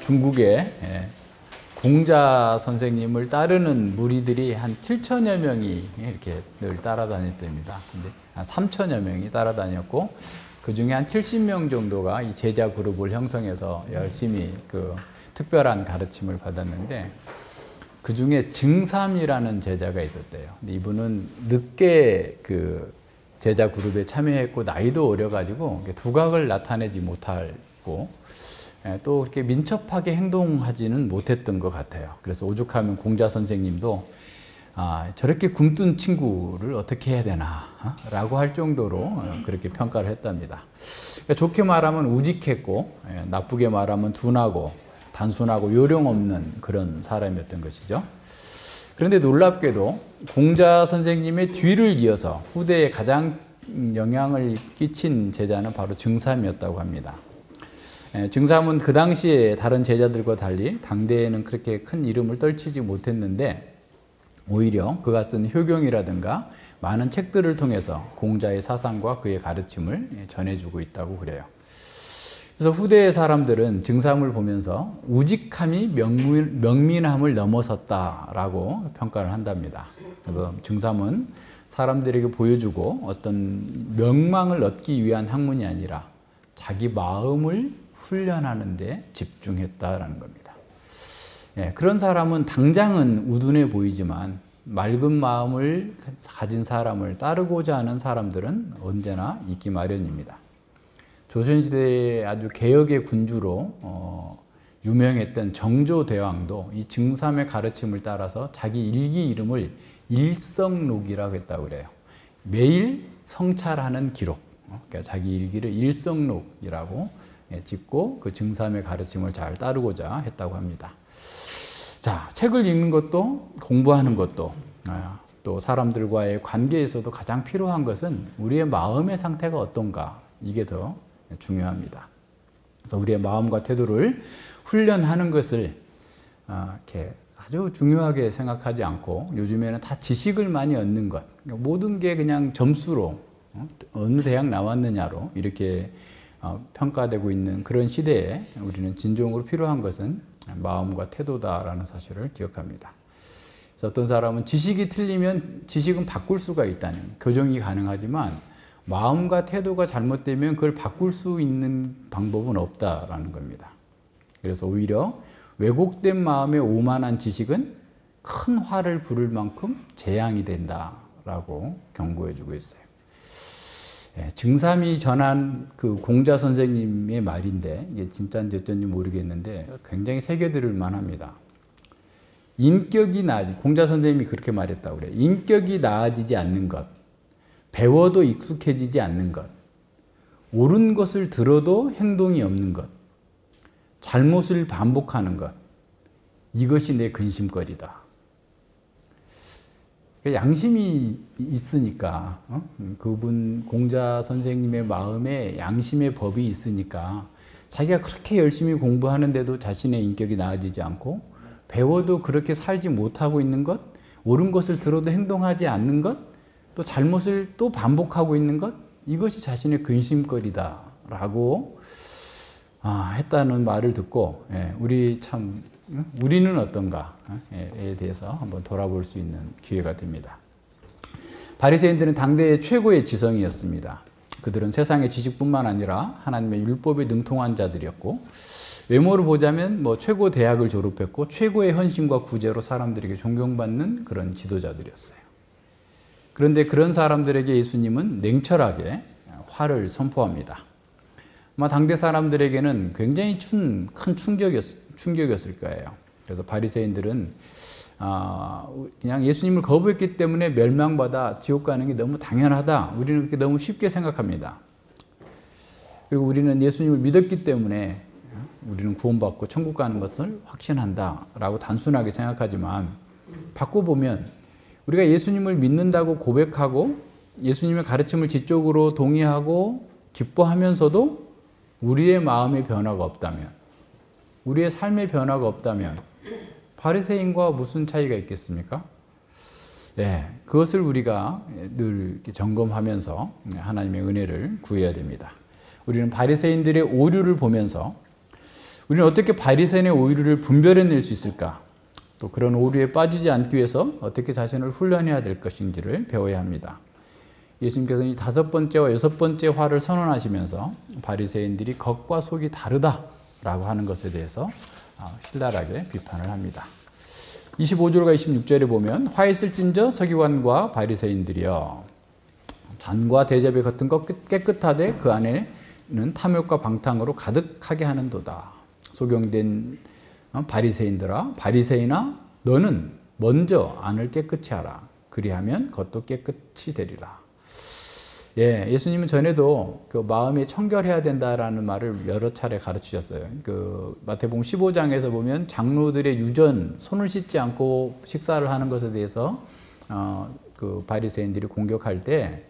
중국에 공자 선생님을 따르는 무리들이 한 7천여 명이 이렇게 늘 따라다녔답니다. 근데 한 3천여 명이 따라다녔고, 그 중에 한 70명 정도가 이 제자 그룹을 형성해서 열심히 그 특별한 가르침을 받았는데, 그 중에 증삼이라는 제자가 있었대요. 근데 이분은 늦게 그 제자 그룹에 참여했고, 나이도 어려가지고 두각을 나타내지 못하고, 또 이렇게 민첩하게 행동하지는 못했던 것 같아요. 그래서 오죽하면 공자 선생님도 저렇게 굼뜬 친구를 어떻게 해야 되나 라고 할 정도로 그렇게 평가를 했답니다. 그러니까 좋게 말하면 우직했고, 나쁘게 말하면 둔하고 단순하고 요령 없는 그런 사람이었던 것이죠. 그런데 놀랍게도 공자 선생님의 뒤를 이어서 후대에 가장 영향을 끼친 제자는 바로 증삼이었다고 합니다. 증삼은 그 당시에 다른 제자들과 달리 당대에는 그렇게 큰 이름을 떨치지 못했는데, 오히려 그가 쓴 효경이라든가 많은 책들을 통해서 공자의 사상과 그의 가르침을 전해주고 있다고 그래요. 그래서 후대의 사람들은 증삼을 보면서 우직함이 명민함을 넘어섰다라고 평가를 한답니다. 그래서 증삼은 사람들에게 보여주고 어떤 명망을 얻기 위한 학문이 아니라 자기 마음을 훈련하는 데 집중했다라는 겁니다. 그런 사람은 당장은 우둔해 보이지만 맑은 마음을 가진 사람을 따르고자 하는 사람들은 언제나 있기 마련입니다. 조선시대의 아주 개혁의 군주로 유명했던 정조대왕도 이 증삼의 가르침을 따라서 자기 일기 이름을 일성록이라고 했다고 그래요. 매일 성찰하는 기록, 그러니까 자기 일기를 일성록이라고 짓고 그 증삼의 가르침을 잘 따르고자 했다고 합니다. 자, 책을 읽는 것도 공부하는 것도 또 사람들과의 관계에서도 가장 필요한 것은 우리의 마음의 상태가 어떤가, 이게 더 중요합니다. 그래서 우리의 마음과 태도를 훈련하는 것을 이렇게 아주 중요하게 생각하지 않고, 요즘에는 다 지식을 많이 얻는 것, 모든 게 그냥 점수로 어느 대학 나왔느냐로 이렇게 평가되고 있는 그런 시대에 우리는 진정으로 필요한 것은 마음과 태도다라는 사실을 기억합니다. 그래서 어떤 사람은 지식이 틀리면 지식은 바꿀 수가 있다는, 교정이 가능하지만 마음과 태도가 잘못되면 그걸 바꿀 수 있는 방법은 없다라는 겁니다. 그래서 오히려 왜곡된 마음에 오만한 지식은 큰 화를 부를 만큼 재앙이 된다라고 경고해주고 있어요. 증삼이 전한 그 공자 선생님의 말인데, 이게 진짜인지 어쩐지 모르겠는데 굉장히 새겨들을 만합니다. 공자 선생님이 그렇게 말했다고 그래요. 인격이 나아지지 않는 것, 배워도 익숙해지지 않는 것, 옳은 것을 들어도 행동이 없는 것, 잘못을 반복하는 것, 이것이 내 근심거리다. 양심이 있으니까, 그분 공자 선생님의 마음에 양심의 법이 있으니까 자기가 그렇게 열심히 공부하는데도 자신의 인격이 나아지지 않고, 배워도 그렇게 살지 못하고 있는 것, 옳은 것을 들어도 행동하지 않는 것, 또 잘못을 또 반복하고 있는 것, 이것이 자신의 근심거리다라고 했다는 말을 듣고, 우리는 어떤가에 대해서 한번 돌아볼 수 있는 기회가 됩니다. 바리새인들은 당대의 최고의 지성이었습니다. 그들은 세상의 지식뿐만 아니라 하나님의 율법에 능통한 자들이었고, 외모를 보자면 최고 대학을 졸업했고 최고의 헌신과 구제로 사람들에게 존경받는 그런 지도자들이었어요. 그런데 그런 사람들에게 예수님은 냉철하게 화를 선포합니다. 아마 당대 사람들에게는 굉장히 큰 충격이었을 거예요. 그래서 바리새인들은 그냥 예수님을 거부했기 때문에 멸망받아 지옥 가는 게 너무 당연하다, 우리는 그렇게 너무 쉽게 생각합니다. 그리고 우리는 예수님을 믿었기 때문에 우리는 구원받고 천국 가는 것을 확신한다 라고 단순하게 생각하지만, 바꿔보면 우리가 예수님을 믿는다고 고백하고 예수님의 가르침을 지적으로 동의하고 기뻐하면서도 우리의 마음의 변화가 없다면, 우리의 삶의 변화가 없다면 바리새인과 무슨 차이가 있겠습니까? 그것을 우리가 늘 점검하면서 하나님의 은혜를 구해야 됩니다. 우리는 바리새인들의 오류를 보면서 우리는 어떻게 바리새인의 오류를 분별해낼 수 있을까? 또 그런 오류에 빠지지 않기 위해서 어떻게 자신을 훈련해야 될 것인지를 배워야 합니다. 예수님께서는 이 5번째와 6번째 화를 선언하시면서 바리새인들이 겉과 속이 다르다라고 하는 것에 대해서 신랄하게 비판을 합니다. 25절과 26절에 보면 화 있을진저 서기관과 바리새인들이여 잔과 대접의 겉은 깨끗하되 그 안에는 탐욕과 방탕으로 가득하게 하는도다. 소경된 바리새인들아 바리새인아 너는 먼저 안을 깨끗이 하라. 그리하면 겉도 깨끗이 되리라. 예, 예수님은 전에도 그 마음이 청결해야 된다라는 말을 여러 차례 가르치셨어요. 그 마태복음 15장에서 보면 장로들의 유전, 손을 씻지 않고 식사를 하는 것에 대해서 그 바리새인들이 공격할 때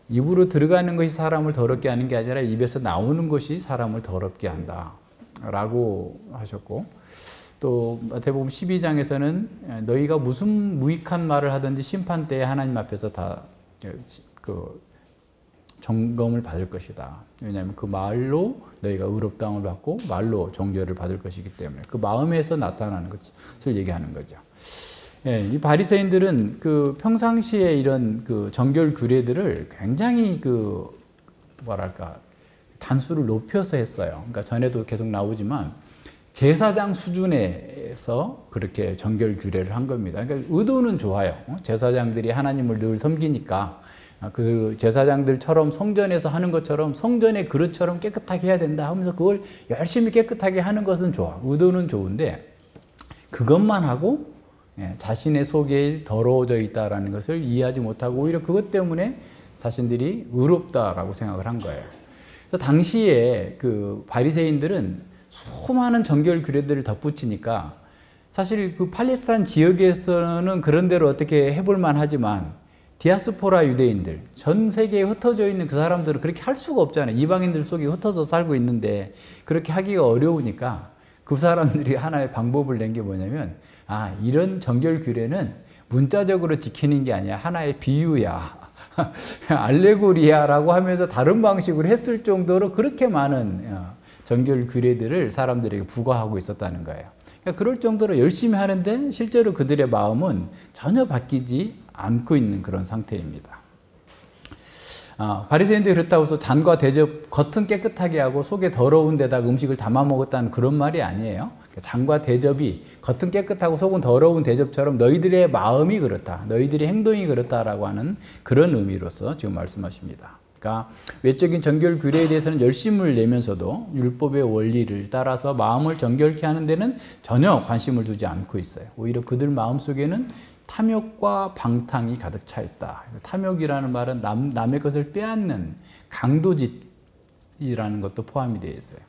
입으로 들어가는 것이 사람을 더럽게 하는 게 아니라 입에서 나오는 것이 사람을 더럽게 한다라고 하셨고, 또 마태복음 12장에서는 너희가 무슨 무익한 말을 하든지 심판 때에 하나님 앞에서 다 점검을 받을 것이다. 왜냐하면 그 말로 너희가 의롭다함을 받고 말로 정죄를 받을 것이기 때문에 그 마음에서 나타나는 것을 얘기하는 거죠. 예, 이 바리새인들은 그 평상시에 이런 그 정결 규례들을 굉장히 단수를 높여서 했어요. 그러니까 전에도 계속 나오지만 제사장 수준에서 그렇게 정결 규례를 한 겁니다. 그러니까 의도는 좋아요. 제사장들이 하나님을 늘 섬기니까 그 제사장들처럼 성전에서 하는 것처럼 성전의 그릇처럼 깨끗하게 해야 된다 하면서 그걸 열심히 깨끗하게 하는 것은 좋아. 의도는 좋은데 그것만 하고 자신의 속에 더러워져 있다는 것을 이해하지 못하고 오히려 그것 때문에 자신들이 의롭다라고 생각을 한 거예요. 그래서 당시에 그 바리새인들은 수많은 정결 규례들을 덧붙이니까 사실 그 팔레스타인 지역에서는 그런 대로 어떻게 해볼 만하지만 디아스포라 유대인들, 전 세계에 흩어져 있는 그 사람들은 그렇게 할 수가 없잖아요. 이방인들 속에 흩어져 살고 있는데 그렇게 하기가 어려우니까 그 사람들이 하나의 방법을 낸 게 뭐냐면 이런 정결 규례는 문자적으로 지키는 게 아니야. 하나의 비유야. 알레고리야라고 하면서 다른 방식으로 했을 정도로 그렇게 많은 정결 규례들을 사람들에게 부과하고 있었다는 거예요. 그러니까 그럴 정도로 열심히 하는데 실제로 그들의 마음은 전혀 바뀌지 않고 있는 그런 상태입니다. 바리새인들이 그렇다고 해서 잔과 대접 겉은 깨끗하게 하고 속에 더러운 데다가 음식을 담아 먹었다는 그런 말이 아니에요. 잔과 대접이 겉은 깨끗하고 속은 더러운 대접처럼 너희들의 마음이 그렇다, 너희들의 행동이 그렇다라고 하는 그런 의미로서 지금 말씀하십니다. 그러니까 외적인 정결 규례에 대해서는 열심을 내면서도 율법의 원리를 따라서 마음을 정결케 하는 데는 전혀 관심을 두지 않고 있어요. 오히려 그들 마음속에는 탐욕과 방탕이 가득 차 있다. 탐욕이라는 말은 남의 것을 빼앗는 강도짓이라는 것도 포함이 되어 있어요.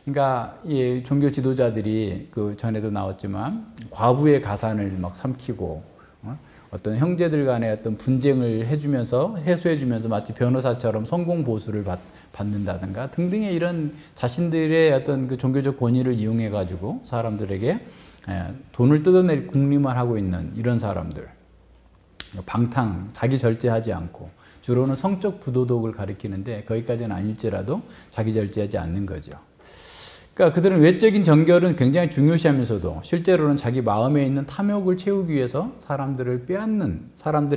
그러니까 이 종교 지도자들이 그 전에도 나왔지만 과부의 가산을 막 삼키고 어떤 형제들 간의 어떤 분쟁을 해소해주면서 마치 변호사처럼 성공 보수를 받는다든가 등등의 이런 자신들의 어떤 그 종교적 권위를 이용해 가지고 사람들에게 돈을 뜯어낼 궁리만 하고 있는 이런 사람들, 방탕, 자기 절제하지 않고 주로는 성적 부도덕을 가리키는데 거기까지는 아닐지라도 자기 절제하지 않는 거죠. 그러니까 그들은 외적인 정결은 굉장히 중요시하면서도 실제로는 자기 마음에 있는 탐욕을 채우기 위해서 사람들의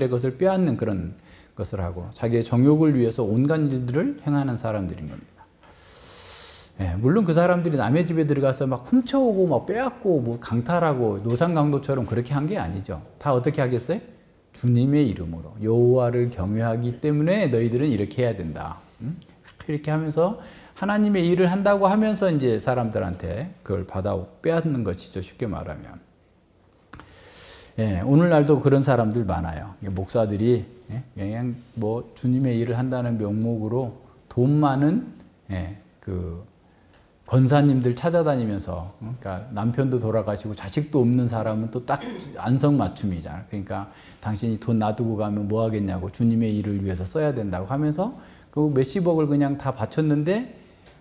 것을 빼앗는 그런 것을 하고 자기의 정욕을 위해서 온갖 일들을 행하는 사람들인 겁니다. 물론 그 사람들이 남의 집에 들어가서 막 훔쳐오고 막 빼앗고 뭐 강탈하고 노상강도처럼 그렇게 한 게 아니죠. 다 어떻게 하겠어요? 주님의 이름으로 여호와를 경외하기 때문에 너희들은 이렇게 해야 된다. 이렇게 하면서 하나님의 일을 한다고 하면서 이제 사람들한테 그걸 빼앗는 것이죠. 쉽게 말하면. 오늘날도 그런 사람들 많아요. 목사들이 그냥 뭐 주님의 일을 한다는 명목으로 돈 많은 그 권사님들 찾아다니면서, 그러니까 남편도 돌아가시고 자식도 없는 사람은 또 딱 안성맞춤이잖아요. 그러니까 당신이 돈 놔두고 가면 뭐 하겠냐고 주님의 일을 위해서 써야 된다고 하면서 그 몇십억을 그냥 다 바쳤는데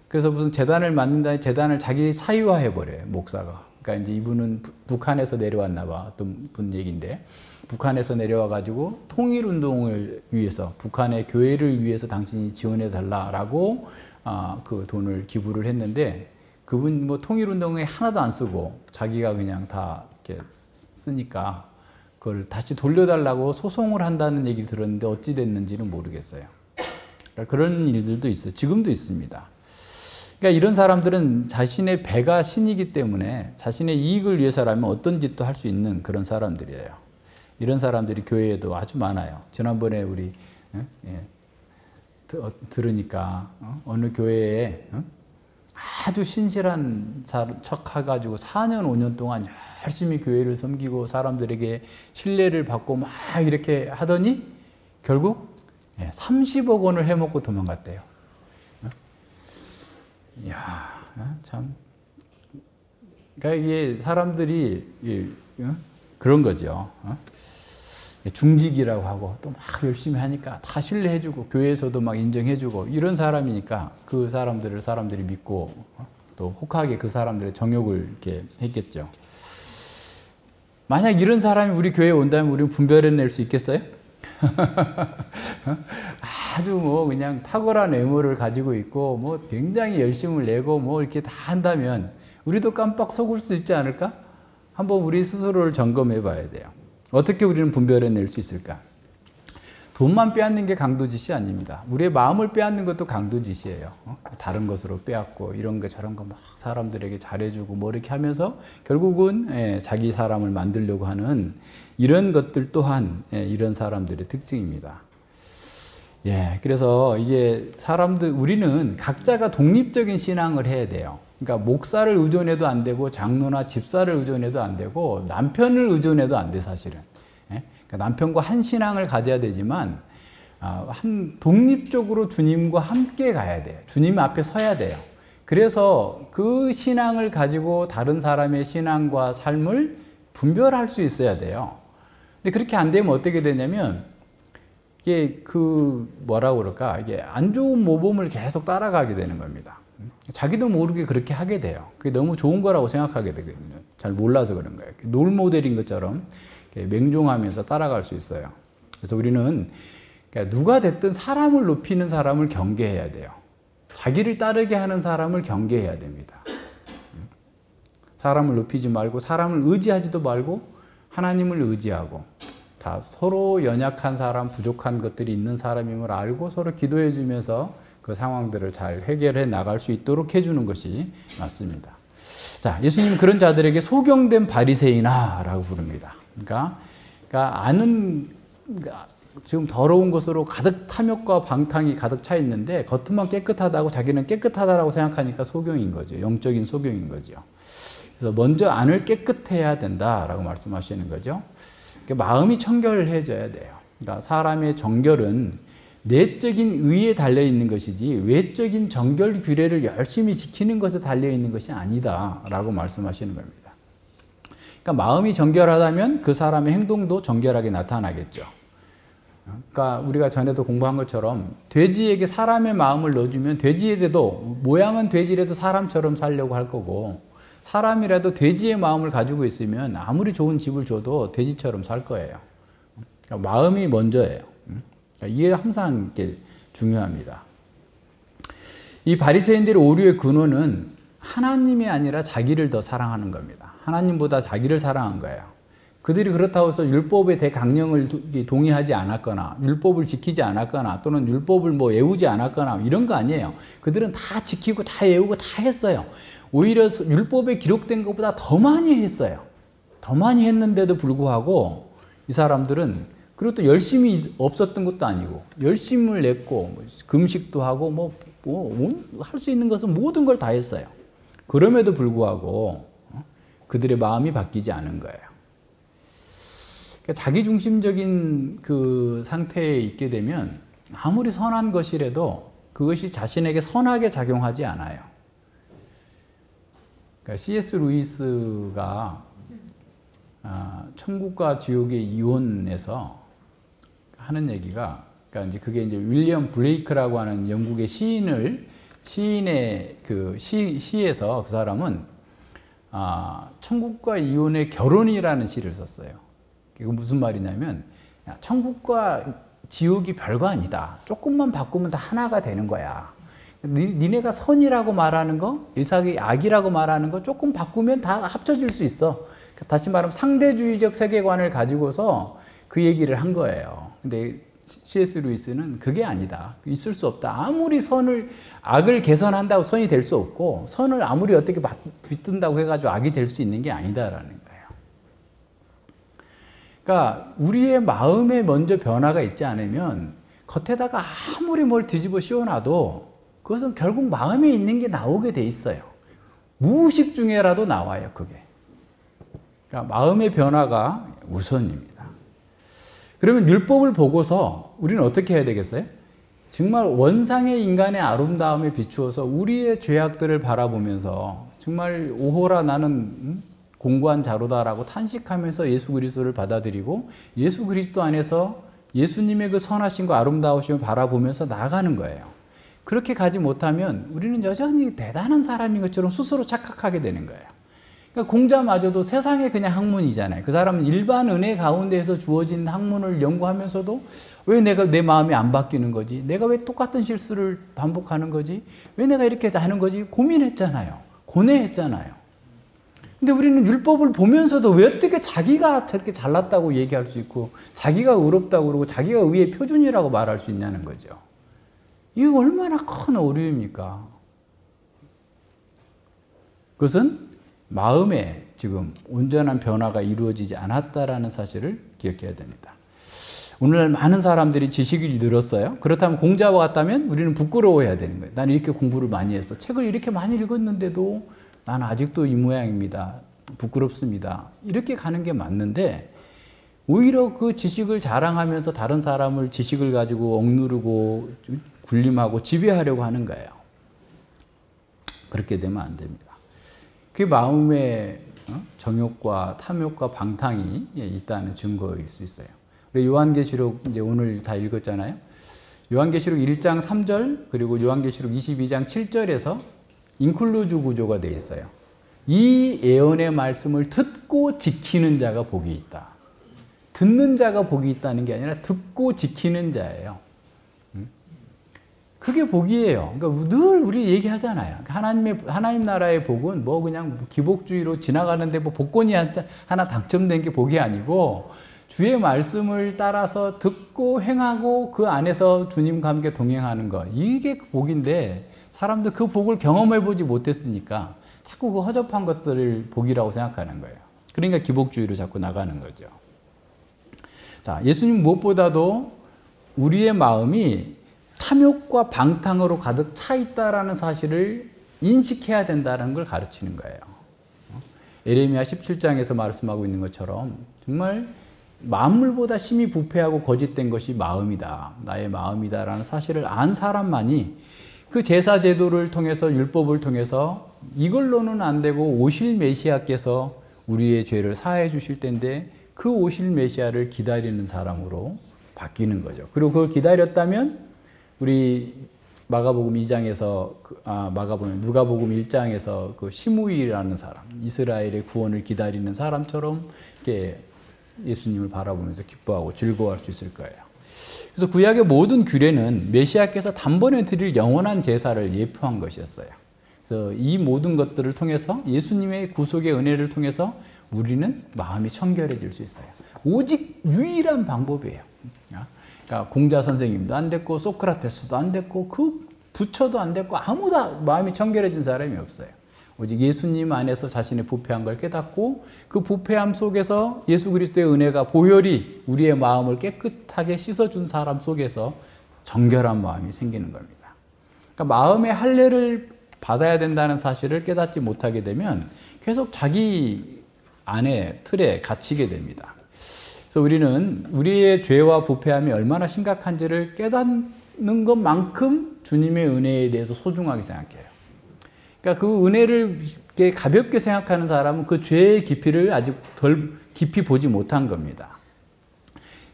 그래서 무슨 재단을 만든다니 재단을 자기 사유화해버려요, 목사가. 그러니까 이제 이분은 북한에서 내려왔나 봐. 어떤 분 얘기인데 북한에서 내려와가지고 통일운동을 위해서 북한의 교회를 위해서 당신이 지원해달라라고 그 돈을 기부를 했는데 그분 뭐 통일운동에 하나도 안 쓰고 자기가 그냥 다 이렇게 쓰니까 그걸 다시 돌려달라고 소송을 한다는 얘기를 들었는데 어찌 됐는지는 모르겠어요. 그러니까 그런 일들도 있어요. 지금도 있습니다. 그러니까 이런 사람들은 자신의 배가 신이기 때문에 자신의 이익을 위해서라면 어떤 짓도 할 수 있는 그런 사람들이에요. 이런 사람들이 교회에도 아주 많아요. 지난번에 우리 들으니까 어느 교회에 아주 신실한 척 해가지고 4년 5년 동안 열심히 교회를 섬기고 사람들에게 신뢰를 받고 막 이렇게 하더니 결국 30억 원을 해먹고 도망갔대요. 이야, 참. 그러니까 이게 사람들이 그런 거죠. 중직이라고 하고 또 막 열심히 하니까 다 신뢰해주고 교회에서도 막 인정해주고 이런 사람이니까 그 사람들을 사람들이 믿고 또 혹하게 그 사람들의 정욕을 이렇게 했겠죠. 만약 이런 사람이 우리 교회에 온다면 우리는 분별해낼 수 있겠어요? 아주 뭐 그냥 탁월한 외모를 가지고 있고 뭐 굉장히 열심을 내고 뭐 이렇게 다 한다면 우리도 깜빡 속을 수 있지 않을까? 한번 우리 스스로를 점검해 봐야 돼요. 어떻게 우리는 분별해낼 수 있을까? 돈만 빼앗는 게 강도짓이 아닙니다. 우리의 마음을 빼앗는 것도 강도짓이에요. 다른 것으로 빼앗고 이런 거 저런 거 막 사람들에게 잘해주고 뭐 이렇게 하면서 결국은 자기 사람을 만들려고 하는 이런 것들 또한 이런 사람들의 특징입니다. 그래서 이게 우리는 각자가 독립적인 신앙을 해야 돼요. 그러니까 목사를 의존해도 안 되고 장로나 집사를 의존해도 안 되고 남편을 의존해도 안 돼, 사실은. 그러니까 남편과 한 신앙을 가져야 되지만 한 독립적으로 주님과 함께 가야 돼요. 주님 앞에 서야 돼요. 그래서 그 신앙을 가지고 다른 사람의 신앙과 삶을 분별할 수 있어야 돼요. 근데 그렇게 안 되면 어떻게 되냐면 이게 뭐라고 그럴까? 이게 안 좋은 모범을 계속 따라가게 되는 겁니다. 자기도 모르게 그렇게 하게 돼요. 그게 너무 좋은 거라고 생각하게 되거든요. 잘 몰라서 그런 거예요. 롤 모델인 것처럼 맹종하면서 따라갈 수 있어요. 그래서 우리는 누가 됐든 사람을 높이는 사람을 경계해야 돼요. 자기를 따르게 하는 사람을 경계해야 됩니다. 사람을 높이지 말고 사람을 의지하지도 말고 하나님을 의지하고 다 서로 연약한 사람, 부족한 것들이 있는 사람임을 알고 서로 기도해 주면서 그 상황들을 잘 해결해 나갈 수 있도록 해주는 것이 맞습니다. 자, 예수님은 그런 자들에게 소경된 바리새인아라고 부릅니다. 그러니까 지금 더러운 것으로 가득 탐욕과 방탕이 가득 차 있는데 겉만 깨끗하다고 자기는 깨끗하다라고 생각하니까 소경인 거죠. 영적인 소경인 거죠. 그래서 먼저 안을 깨끗해야 된다라고 말씀하시는 거죠. 그러니까 마음이 청결해져야 돼요. 그러니까 사람의 정결은 내적인 의에 달려있는 것이지 외적인 정결 규례를 열심히 지키는 것에 달려있는 것이 아니다라고 말씀하시는 겁니다. 그러니까 마음이 정결하다면 그 사람의 행동도 정결하게 나타나겠죠. 그러니까 우리가 전에도 공부한 것처럼 돼지에게 사람의 마음을 넣어주면 돼지라도 모양은 돼지라도 사람처럼 살려고 할 거고 사람이라도 돼지의 마음을 가지고 있으면 아무리 좋은 집을 줘도 돼지처럼 살 거예요. 그러니까 마음이 먼저예요. 이게 항상 중요합니다. 이 바리새인들의 오류의 근원은 하나님이 아니라 자기를 더 사랑하는 겁니다. 하나님보다 자기를 사랑한 거예요. 그들이 그렇다고 해서 율법의 대강령을 동의하지 않았거나 율법을 지키지 않았거나 또는 율법을 뭐 외우지 않았거나 이런 거 아니에요. 그들은 다 지키고 다 외우고 다 했어요. 오히려 율법에 기록된 것보다 더 많이 했어요. 더 많이 했는데도 불구하고 이 사람들은 그리고 또 열심히 없었던 것도 아니고 열심을 냈고 금식도 하고 할 수 있는 것은 모든 걸 다 했어요. 그럼에도 불구하고 그들의 마음이 바뀌지 않은 거예요. 그러니까 자기중심적인 그 상태에 있게 되면 아무리 선한 것이라도 그것이 자신에게 선하게 작용하지 않아요. 그러니까 C.S. 루이스가 천국과 지옥의 이혼에서 하는 얘기가, 그러니까 이제 그게 이제 윌리엄 블레이크라고 하는 영국의 시인의 그 시에서 그 사람은 천국과 이혼의 결혼이라는 시를 썼어요. 이거 무슨 말이냐면 천국과 지옥이 별거 아니다. 조금만 바꾸면 다 하나가 되는 거야. 니네가 선이라고 말하는 거, 이삭이 악이라고 말하는 거 조금 바꾸면 다 합쳐질 수 있어. 다시 말하면 상대주의적 세계관을 가지고서 그 얘기를 한 거예요. 근데 C.S. 루이스는 그게 아니다. 있을 수 없다. 아무리 악을 개선한다고 선이 될 수 없고, 선을 아무리 어떻게 빗든다고 해가지고 악이 될 수 있는 게 아니다라는 거예요. 그러니까 우리의 마음에 먼저 변화가 있지 않으면 겉에다가 아무리 뭘 뒤집어 씌워놔도 그것은 결국 마음에 있는 게 나오게 돼 있어요. 무의식 중에라도 나와요, 그게. 그러니까 마음의 변화가 우선입니다. 그러면 율법을 보고서 우리는 어떻게 해야 되겠어요? 정말 원상의 인간의 아름다움에 비추어서 우리의 죄악들을 바라보면서 정말 오호라 나는 공고한 자로다라고 탄식하면서 예수 그리스도를 받아들이고 예수 그리스도 안에서 예수님의 그 선하심과 아름다우심을 바라보면서 나아가는 거예요. 그렇게 가지 못하면 우리는 여전히 대단한 사람인 것처럼 스스로 착각하게 되는 거예요. 그러니까 공자마저도 세상의 그냥 학문이잖아요. 그 사람은 일반 은혜 가운데에서 주어진 학문을 연구하면서도 왜 내가 내 마음이 안 바뀌는 거지? 내가 왜 똑같은 실수를 반복하는 거지? 왜 내가 이렇게 하는 거지? 고민했잖아요. 고뇌했잖아요. 근데 우리는 율법을 보면서도 왜 어떻게 자기가 저렇게 잘났다고 얘기할 수 있고 자기가 의롭다고 그러고 자기가 의의 표준이라고 말할 수 있냐는 거죠. 이게 얼마나 큰 오류입니까? 그것은 마음에 지금 온전한 변화가 이루어지지 않았다라는 사실을 기억해야 됩니다. 오늘날 많은 사람들이 지식이 늘었어요. 그렇다면 공자와 같다면 우리는 부끄러워해야 되는 거예요. 나는 이렇게 공부를 많이 했어. 책을 이렇게 많이 읽었는데도 나는 아직도 이 모양입니다. 부끄럽습니다. 이렇게 가는 게 맞는데 오히려 그 지식을 자랑하면서 다른 사람을 지식을 가지고 억누르고 군림하고 지배하려고 하는 거예요. 그렇게 되면 안 됩니다. 그 마음의 정욕과 탐욕과 방탕이 있다는 증거일 수 있어요. 우리 요한계시록 이제 오늘 다 읽었잖아요. 요한계시록 1장 3절 그리고 요한계시록 22장 7절에서 인클루즈 구조가 되어 있어요. 이 예언의 말씀을 듣고 지키는 자가 복이 있다. 듣는 자가 복이 있다는 게 아니라 듣고 지키는 자예요. 그게 복이에요. 그러니까 늘 우리 얘기하잖아요. 하나님 나라의 복은 뭐 그냥 기복주의로 지나가는데 뭐 복권이 하나 당첨된 게 복이 아니고 주의 말씀을 따라서 듣고 행하고 그 안에서 주님과 함께 동행하는 것. 이게 복인데 사람들 그 복을 경험해 보지 못했으니까 자꾸 그 허접한 것들을 복이라고 생각하는 거예요. 그러니까 기복주의로 자꾸 나가는 거죠. 자, 예수님 무엇보다도 우리의 마음이 탐욕과 방탕으로 가득 차 있다라는 사실을 인식해야 된다는 걸 가르치는 거예요. 에레미야 17장에서 말씀하고 있는 것처럼 정말 만물보다 심히 부패하고 거짓된 것이 마음이다. 나의 마음이다라는 사실을 안 사람만이 그 제사 제도를 통해서 율법을 통해서 이걸로는 안 되고 오실 메시아께서 우리의 죄를 사해 주실 텐데 그 오실 메시아를 기다리는 사람으로 바뀌는 거죠. 그리고 그걸 기다렸다면 우리 마가복음 2장에서 누가복음 1장에서 그 시므이라는 사람, 이스라엘의 구원을 기다리는 사람처럼 이렇게 예수님을 바라보면서 기뻐하고 즐거워할 수 있을 거예요. 그래서 구약의 모든 규례는 메시아께서 단번에 드릴 영원한 제사를 예표한 것이었어요. 그래서 이 모든 것들을 통해서 예수님의 구속의 은혜를 통해서 우리는 마음이 청결해질 수 있어요. 오직 유일한 방법이에요. 그러니까 공자 선생님도 안 됐고 소크라테스도 안 됐고 그 부처도 안 됐고 아무도 마음이 청결해진 사람이 없어요. 오직 예수님 안에서 자신의 부패한 걸 깨닫고 그 부패함 속에서 예수 그리스도의 은혜가 보혈이 우리의 마음을 깨끗하게 씻어준 사람 속에서 정결한 마음이 생기는 겁니다. 그러니까 마음의 할례를 받아야 된다는 사실을 깨닫지 못하게 되면 계속 자기 안에 틀에 갇히게 됩니다. 그래서 우리는 우리의 죄와 부패함이 얼마나 심각한지를 깨닫는 것만큼 주님의 은혜에 대해서 소중하게 생각해요. 그러니까 그 은혜를 가볍게 생각하는 사람은 그 죄의 깊이를 아직 덜 깊이 보지 못한 겁니다.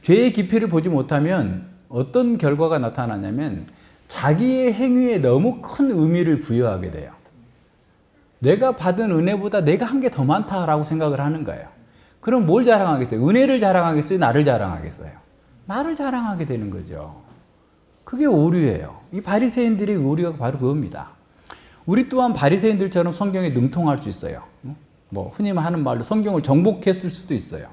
죄의 깊이를 보지 못하면 어떤 결과가 나타나냐면 자기의 행위에 너무 큰 의미를 부여하게 돼요. 내가 받은 은혜보다 내가 한 게 더 많다라고 생각을 하는 거예요. 그럼 뭘 자랑하겠어요? 은혜를 자랑하겠어요? 나를 자랑하겠어요? 나를 자랑하게 되는 거죠. 그게 오류예요. 이 바리새인들의 오류가 바로 그겁니다. 우리 또한 바리새인들처럼 성경에 능통할 수 있어요. 뭐 흔히 하는 말로 성경을 정복했을 수도 있어요.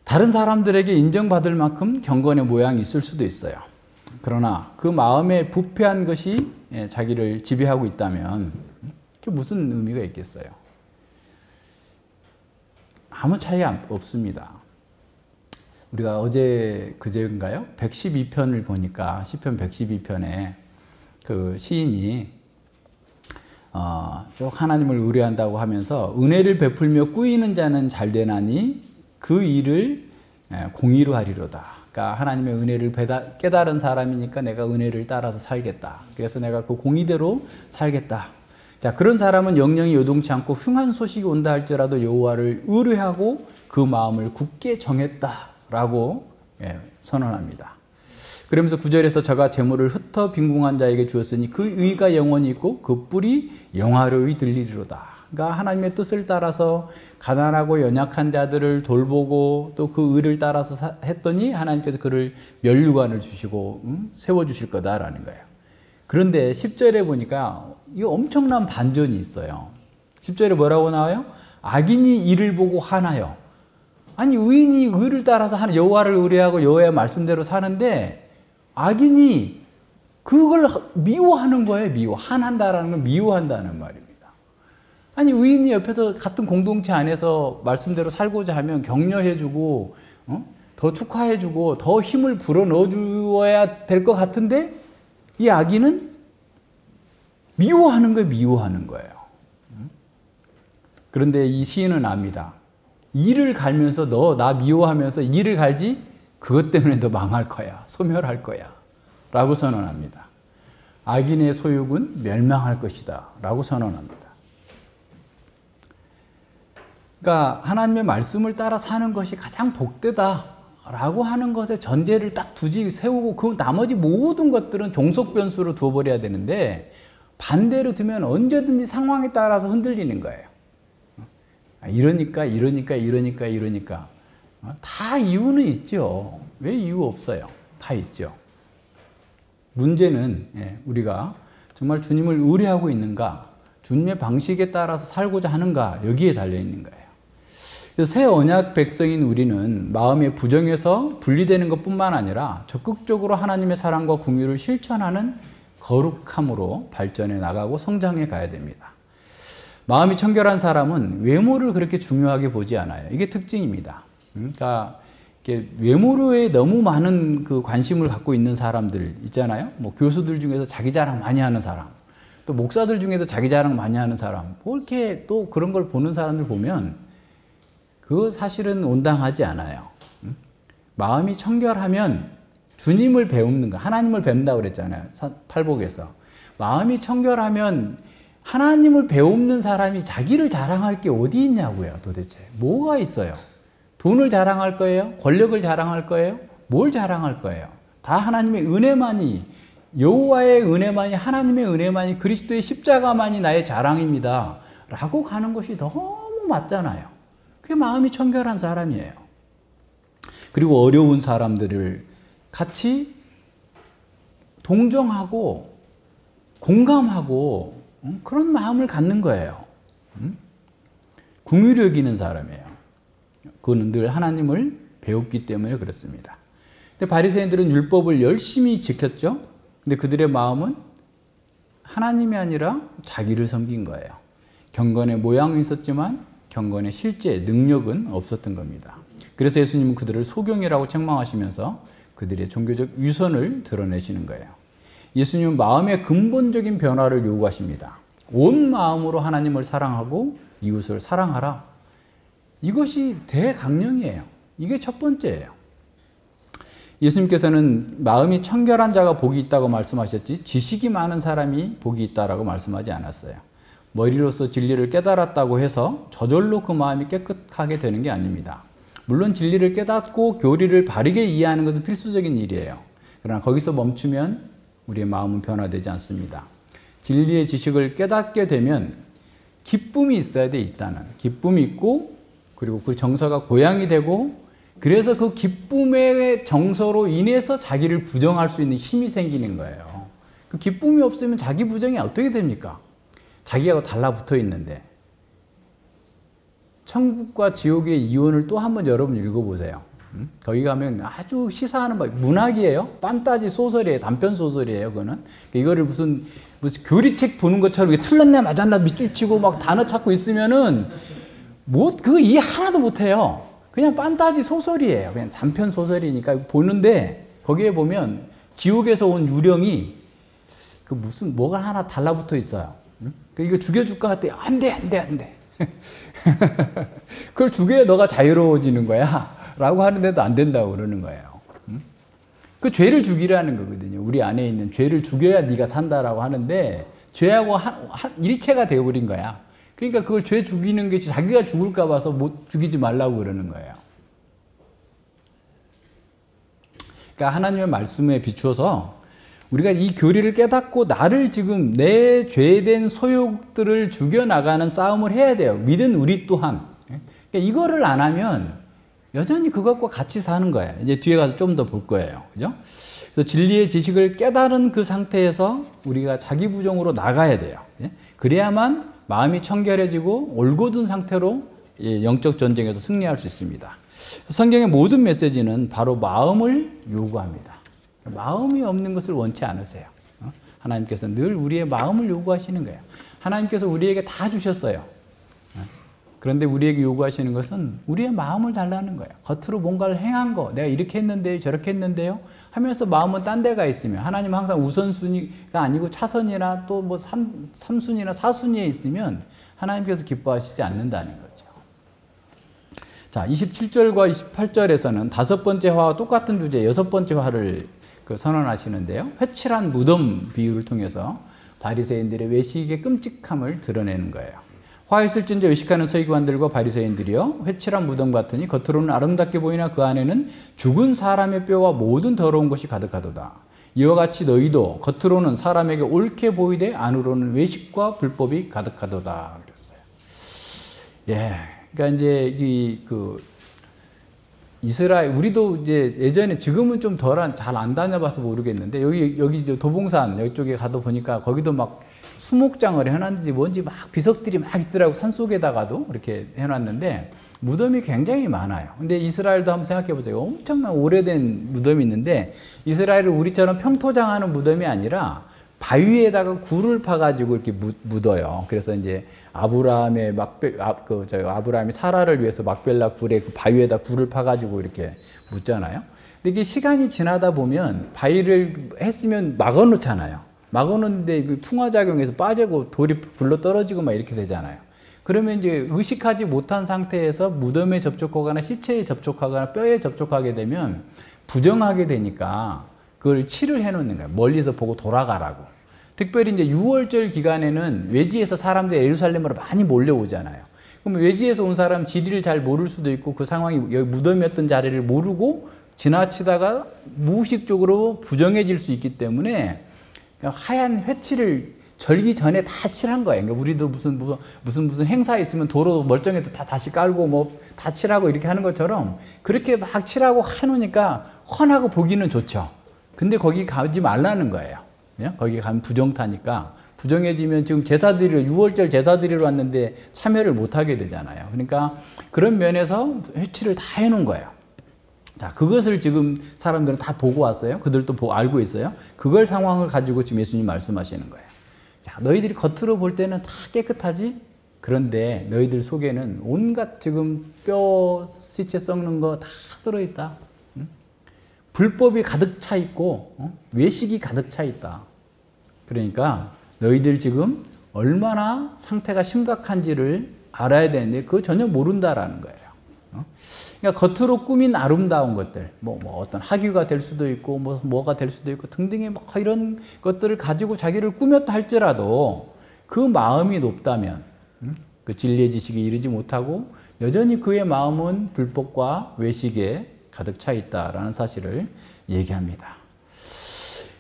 다른 사람들에게 인정받을 만큼 경건의 모양이 있을 수도 있어요. 그러나 그 마음에 부패한 것이 자기를 지배하고 있다면 그게 무슨 의미가 있겠어요? 아무 차이 없습니다. 우리가 어제 그제인가요? 112편을 보니까 시편 112편에 그 시인이 쭉 하나님을 의뢰한다고 하면서 은혜를 베풀며 꾸이는 자는 잘 되나니 그 일을 공의로 하리로다. 그러니까 하나님의 은혜를 깨달은 사람이니까 내가 은혜를 따라서 살겠다. 그래서 내가 그 공의대로 살겠다. 자, 그런 사람은 영영이 요동치 않고 흉한 소식이 온다 할지라도 여호와를 의뢰하고 그 마음을 굳게 정했다라고 선언합니다. 그러면서 9절에서 저가 재물을 흩어 빈궁한 자에게 주었으니 그 의가 영원히 있고 그 뿔이 영화로이 들리리로다. 그러니까 하나님의 뜻을 따라서 가난하고 연약한 자들을 돌보고 또 그 의를 따라서 했더니 하나님께서 그를 면류관을 주시고 세워주실 거다라는 거예요. 그런데 10절에 보니까 이 엄청난 반전이 있어요. 10절에 뭐라고 나와요? 악인이 이를 보고 화나요. 아니 의인이 의를 따라서 하는 여호와를 의뢰하고 여호와의 말씀대로 사는데 악인이 그걸 미워하는 거예요. 한한다라는 건 미워한다는 말입니다. 아니 의인이 옆에서 같은 공동체 안에서 말씀대로 살고자 하면 격려해주고 더 축하해주고 더 힘을 불어넣어 주어야 될 것 같은데 이 악인은 미워하는 거예요. 그런데 이 시인은 압니다. 이를 갈면서 너 나 미워하면서 이를 갈지 그것 때문에 너 망할 거야. 소멸할 거야. 라고 선언합니다. 악인의 소욕은 멸망할 것이다. 라고 선언합니다. 그러니까 하나님의 말씀을 따라 사는 것이 가장 복되다. 라고 하는 것에 전제를 딱 세우고 그 나머지 모든 것들은 종속 변수로 두어버려야 되는데 반대로 두면 언제든지 상황에 따라서 흔들리는 거예요. 이러니까 다 이유는 있죠. 왜 이유 없어요? 다 있죠. 문제는 우리가 정말 주님을 의뢰하고 있는가, 주님의 방식에 따라서 살고자 하는가 여기에 달려 있는 거예요. 그래서 새 언약 백성인 우리는 마음의 부정에서 분리되는 것뿐만 아니라 적극적으로 하나님의 사랑과 긍휼을 실천하는 거룩함으로 발전해 나가고 성장해 가야 됩니다. 마음이 청결한 사람은 외모를 그렇게 중요하게 보지 않아요. 이게 특징입니다. 그러니까 외모로에 너무 많은 그 관심을 갖고 있는 사람들 있잖아요. 뭐 교수들 중에서 자기 자랑 많이 하는 사람, 또 목사들 중에서 자기 자랑 많이 하는 사람, 뭐 이렇게 또 그런 걸 보는 사람들 보면 그거 사실은 온당하지 않아요. 마음이 청결하면 주님을 배우는 거, 하나님을 뵙는다고 그랬잖아요. 팔복에서. 마음이 청결하면 하나님을 배우는 사람이 자기를 자랑할 게 어디 있냐고요, 도대체. 뭐가 있어요? 돈을 자랑할 거예요? 권력을 자랑할 거예요? 뭘 자랑할 거예요? 다 하나님의 은혜만이, 여호와의 은혜만이, 하나님의 은혜만이, 그리스도의 십자가만이 나의 자랑입니다. 라고 가는 것이 너무 맞잖아요. 그게 마음이 청결한 사람이에요. 그리고 어려운 사람들을 같이 동정하고 공감하고 그런 마음을 갖는 거예요. 긍휼히 여기는 사람이에요. 그거는 늘 하나님을 배웠기 때문에 그렇습니다. 근데 바리새인들은 율법을 열심히 지켰죠. 근데 그들의 마음은 하나님이 아니라 자기를 섬긴 거예요. 경건의 모양은 있었지만 경건의 실제 능력은 없었던 겁니다. 그래서 예수님은 그들을 소경이라고 책망하시면서 그들의 종교적 위선을 드러내시는 거예요. 예수님은 마음의 근본적인 변화를 요구하십니다. 온 마음으로 하나님을 사랑하고 이웃을 사랑하라. 이것이 대강령이에요. 이게 첫 번째예요. 예수님께서는 마음이 청결한 자가 복이 있다고 말씀하셨지 지식이 많은 사람이 복이 있다라고 말씀하지 않았어요. 머리로서 진리를 깨달았다고 해서 저절로 그 마음이 깨끗하게 되는 게 아닙니다. 물론 진리를 깨닫고 교리를 바르게 이해하는 것은 필수적인 일이에요. 그러나 거기서 멈추면 우리의 마음은 변화되지 않습니다. 진리의 지식을 깨닫게 되면 기쁨이 있어야 돼. 일단은 기쁨이 있고 그리고 그 정서가 고양이 되고 그래서 그 기쁨의 정서로 인해서 자기를 부정할 수 있는 힘이 생기는 거예요. 그 기쁨이 없으면 자기 부정이 어떻게 됩니까? 자기하고 달라붙어 있는데. 천국과 지옥의 이혼을 또 한번 여러분 읽어보세요. 거기 가면 아주 시사하는 문학이에요. 판타지 소설이에요. 단편 소설이에요. 그거는 이거를 무슨 교리책 보는 것처럼 틀렸네 맞았나 밑줄 치고 막 단어 찾고 있으면은 그거 이해 하나도 못해요. 그냥 판타지 소설이에요. 그냥 단편 소설이니까 보는데 거기에 보면 지옥에서 온 유령이 뭐가 하나 달라붙어 있어요. 이거 죽여줄 것 같아. 안 돼. 그걸 죽여야 너가 자유로워지는 거야. 라고 하는데도 안 된다고 그러는 거예요. 그 죄를 죽이라는 거거든요. 우리 안에 있는 죄를 죽여야 네가 산다라고 하는데 죄하고 일체가 되어버린 거야. 그러니까 그걸 죄 죽이는 것이 자기가 죽을까 봐서 죽이지 말라고 그러는 거예요. 그러니까 하나님의 말씀에 비추어서 우리가 이 교리를 깨닫고 나를 지금 내 죄된 소욕들을 죽여나가는 싸움을 해야 돼요. 믿은 우리 또한. 그러니까 이거를 안 하면 여전히 그것과 같이 사는 거예요. 이제 뒤에 가서 좀 더 볼 거예요. 그죠? 그래서 진리의 지식을 깨달은 그 상태에서 우리가 자기 부정으로 나가야 돼요. 그래야만 마음이 청결해지고 올곧은 상태로 영적 전쟁에서 승리할 수 있습니다. 성경의 모든 메시지는 바로 마음을 요구합니다. 마음이 없는 것을 원치 않으세요. 하나님께서 늘 우리의 마음을 요구하시는 거예요. 하나님께서 우리에게 다 주셨어요. 그런데 우리에게 요구하시는 것은 우리의 마음을 달라는 거예요. 겉으로 뭔가를 행한 거, 내가 이렇게 했는데요, 저렇게 했는데요 하면서 마음은 딴 데가 있으면 하나님은 항상 우선순위가 아니고 차선이나 또 뭐 3순위나 4순위에 있으면 하나님께서 기뻐하시지 않는다는 거죠. 자, 27절과 28절에서는 다섯 번째 화와 똑같은 주제 여섯 번째 화를 선언하시는데요. 회칠한 무덤 비유를 통해서 바리새인들의 외식의 끔찍함을 드러내는 거예요. 화했을진저 외식하는 서기관들과 바리새인들이여 회칠한 무덤 같으니 겉으로는 아름답게 보이나 그 안에는 죽은 사람의 뼈와 모든 더러운 것이 가득하도다. 이와 같이 너희도 겉으로는 사람에게 옳게 보이되 안으로는 외식과 불법이 가득하도다. 그랬어요. 예, 그러니까 이제 이스라엘 우리도 이제 예전에 지금은 좀 잘 안 다녀봐서 모르겠는데 여기 도봉산 이쪽에 가도 보니까 거기도 막 수목장을 해놨는지 뭔지 막 비석들이 막 있더라고. 산속에다가도 이렇게 해놨는데 무덤이 굉장히 많아요. 근데 이스라엘도 한번 생각해 보세요. 엄청난 오래된 무덤이 있는데 이스라엘은 우리처럼 평토장하는 무덤이 아니라 바위에다가 굴을 파가지고 이렇게 묻어요. 그래서 이제 아브라함이 사라를 위해서 막벨라 굴에 그 바위에다 굴을 파가지고 이렇게 묻잖아요. 근데 이게 시간이 지나다 보면 바위를 했으면 막아놓잖아요. 막아놓는데 풍화작용에서 빠지고 돌이 굴러 떨어지고 막 이렇게 되잖아요. 그러면 이제 의식하지 못한 상태에서 무덤에 접촉하거나 시체에 접촉하거나 뼈에 접촉하게 되면 부정하게 되니까 그걸 칠을 해놓는 거예요. 멀리서 보고 돌아가라고. 특별히 이제 6월절 기간에는 외지에서 사람들이 예루살렘으로 많이 몰려오잖아요. 그럼 외지에서 온 사람 지리를 잘 모를 수도 있고 그 상황이 여기 무덤이었던 자리를 모르고 지나치다가 무의식적으로 부정해질 수 있기 때문에 하얀 회칠을 절기 전에 다 칠한 거예요. 그러니까 우리도 무슨 행사 있으면 도로 멀쩡해도 다 다시 깔고 뭐 다 칠하고 이렇게 하는 것처럼 그렇게 막 칠하고 해놓으니까 훤하고 보기는 좋죠. 근데 거기 가지 말라는 거예요. 거기 가면 부정타니까 부정해지면 지금 제사드리러 6월절 제사드리러 왔는데 참여를 못하게 되잖아요. 그러니까 그런 면에서 회칠을 다 해놓은 거예요. 자, 그것을 지금 사람들은 다 보고 왔어요. 그들도 알고 있어요. 그걸 상황을 가지고 지금 예수님 말씀하시는 거예요. 자, 너희들이 겉으로 볼 때는 다 깨끗하지? 그런데 너희들 속에는 온갖 지금 뼈, 시체 썩는 거 다 들어있다. 응? 불법이 가득 차 있고 외식이 가득 차 있다. 그러니까 너희들 지금 얼마나 상태가 심각한지를 알아야 되는데 그거 전혀 모른다라는 거예요. 그러니까 겉으로 꾸민 아름다운 것들, 뭐 어떤 학위가 될 수도 있고, 뭐가 될 수도 있고, 등등의 뭐 이런 것들을 가지고 자기를 꾸몄다 할지라도 그 마음이 높다면, 그 진리의 지식에 이르지 못하고 여전히 그의 마음은 불법과 외식에 가득 차 있다라는 사실을 얘기합니다.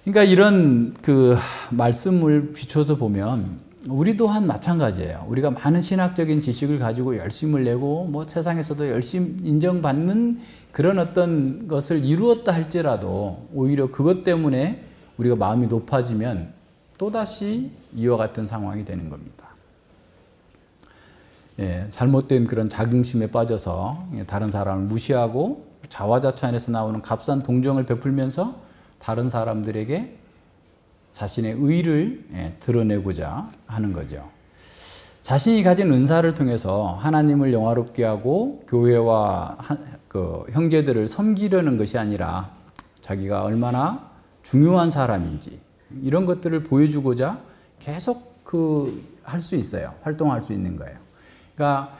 그러니까 이런 그 말씀을 비춰서 보면 우리 또한 마찬가지예요. 우리가 많은 신학적인 지식을 가지고 열심을 내고 뭐 세상에서도 열심히 인정받는 그런 어떤 것을 이루었다 할지라도 오히려 그것 때문에 우리가 마음이 높아지면 또다시 이와 같은 상황이 되는 겁니다. 예, 잘못된 그런 자긍심에 빠져서 다른 사람을 무시하고 자화자찬에서 나오는 값싼 동정을 베풀면서 다른 사람들에게 자신의 의를 드러내고자 하는 거죠. 자신이 가진 은사를 통해서 하나님을 영화롭게 하고 교회와 그 형제들을 섬기려는 것이 아니라 자기가 얼마나 중요한 사람인지 이런 것들을 보여주고자 계속 할 수 있어요. 활동할 수 있는 거예요. 그러니까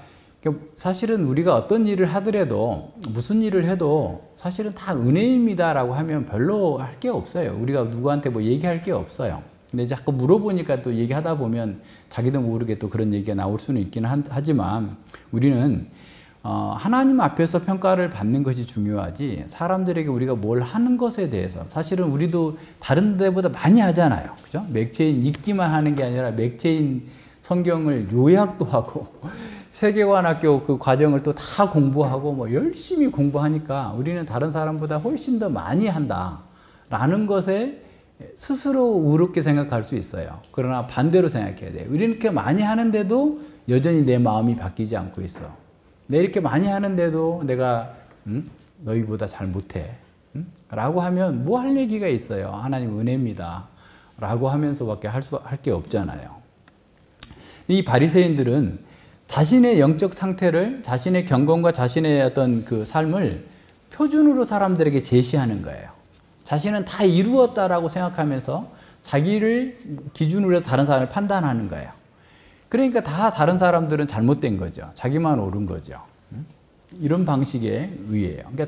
사실은 우리가 어떤 일을 하더라도 무슨 일을 해도 사실은 다 은혜입니다라고 하면 별로 할 게 없어요. 우리가 누구한테 뭐 얘기할 게 없어요. 근데 자꾸 물어보니까 또 얘기하다 보면 자기도 모르게 또 그런 얘기가 나올 수는 있긴 하지만 우리는 하나님 앞에서 평가를 받는 것이 중요하지 사람들에게 우리가 뭘 하는 것에 대해서 사실은 우리도 다른 데보다 많이 하잖아요. 그죠? 맥체인 읽기만 하는 게 아니라 맥체인 성경을 요약도 하고 세계관학교 그 과정을 또 다 공부하고 뭐 열심히 공부하니까 우리는 다른 사람보다 훨씬 더 많이 한다라는 것에 스스로 의롭게 생각할 수 있어요. 그러나 반대로 생각해야 돼요. 우리는 이렇게 많이 하는데도 여전히 내 마음이 바뀌지 않고 있어. 내가 이렇게 많이 하는데도 내가 너희보다 잘 못해 라고 하면 뭐 할 얘기가 있어요. 하나님 은혜입니다 라고 하면서밖에 할 게 없잖아요. 이 바리새인들은 자신의 영적 상태를 자신의 경건과 자신의 어떤 그 삶을 표준으로 사람들에게 제시하는 거예요. 자신은 다 이루었다라고 생각하면서 자기를 기준으로 다른 사람을 판단하는 거예요. 그러니까 다 다른 사람들은 잘못된 거죠. 자기만 옳은 거죠. 이런 방식의 의예요. 그러니까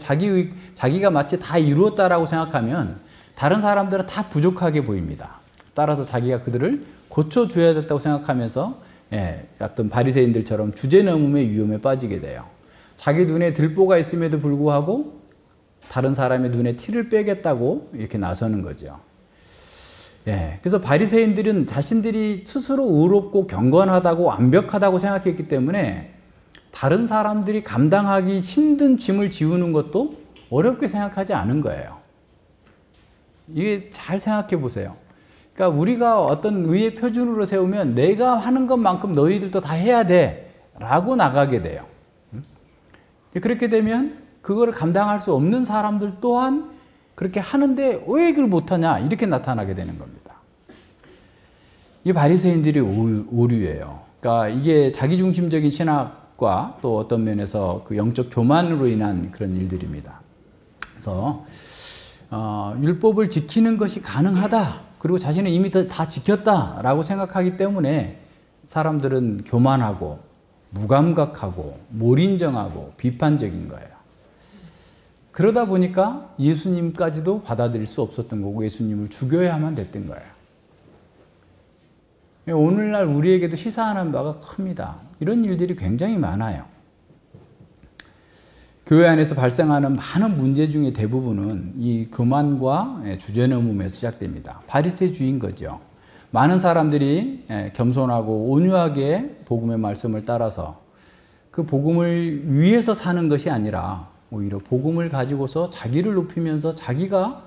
자기가 마치 다 이루었다라고 생각하면 다른 사람들은 다 부족하게 보입니다. 따라서 자기가 그들을 고쳐줘야 됐다고 생각하면서 어떤 바리새인들처럼 주제넘음의 위험에 빠지게 돼요. 자기 눈에 들보가 있음에도 불구하고 다른 사람의 눈에 티를 빼겠다고 이렇게 나서는 거죠. 그래서 바리새인들은 자신들이 스스로 의롭고 경건하다고 완벽하다고 생각했기 때문에 다른 사람들이 감당하기 힘든 짐을 지우는 것도 어렵게 생각하지 않은 거예요. 이게 잘 생각해 보세요. 그러니까 우리가 어떤 의의 표준으로 세우면 내가 하는 것만큼 너희들도 다 해야 돼 라고 나가게 돼요. 그렇게 되면 그거를 감당할 수 없는 사람들 또한 그렇게 하는데 왜 그걸 못하냐 이렇게 나타나게 되는 겁니다. 이게 바리새인들의 오류예요. 그러니까 이게 자기중심적인 신학과 또 어떤 면에서 그 영적 교만으로 인한 그런 일들입니다. 그래서 율법을 지키는 것이 가능하다. 그리고 자신은 이미 다 지켰다라고 생각하기 때문에 사람들은 교만하고 무감각하고 몰인정하고 비판적인 거예요. 그러다 보니까 예수님까지도 받아들일 수 없었던 거고 예수님을 죽여야만 됐던 거예요. 오늘날 우리에게도 시사하는 바가 큽니다. 이런 일들이 굉장히 많아요. 교회 안에서 발생하는 많은 문제 중에 대부분은 이 교만과 주제넘음에서 시작됩니다. 바리새주의인 거죠. 많은 사람들이 겸손하고 온유하게 복음의 말씀을 따라서 그 복음을 위해서 사는 것이 아니라 오히려 복음을 가지고서 자기를 높이면서 자기가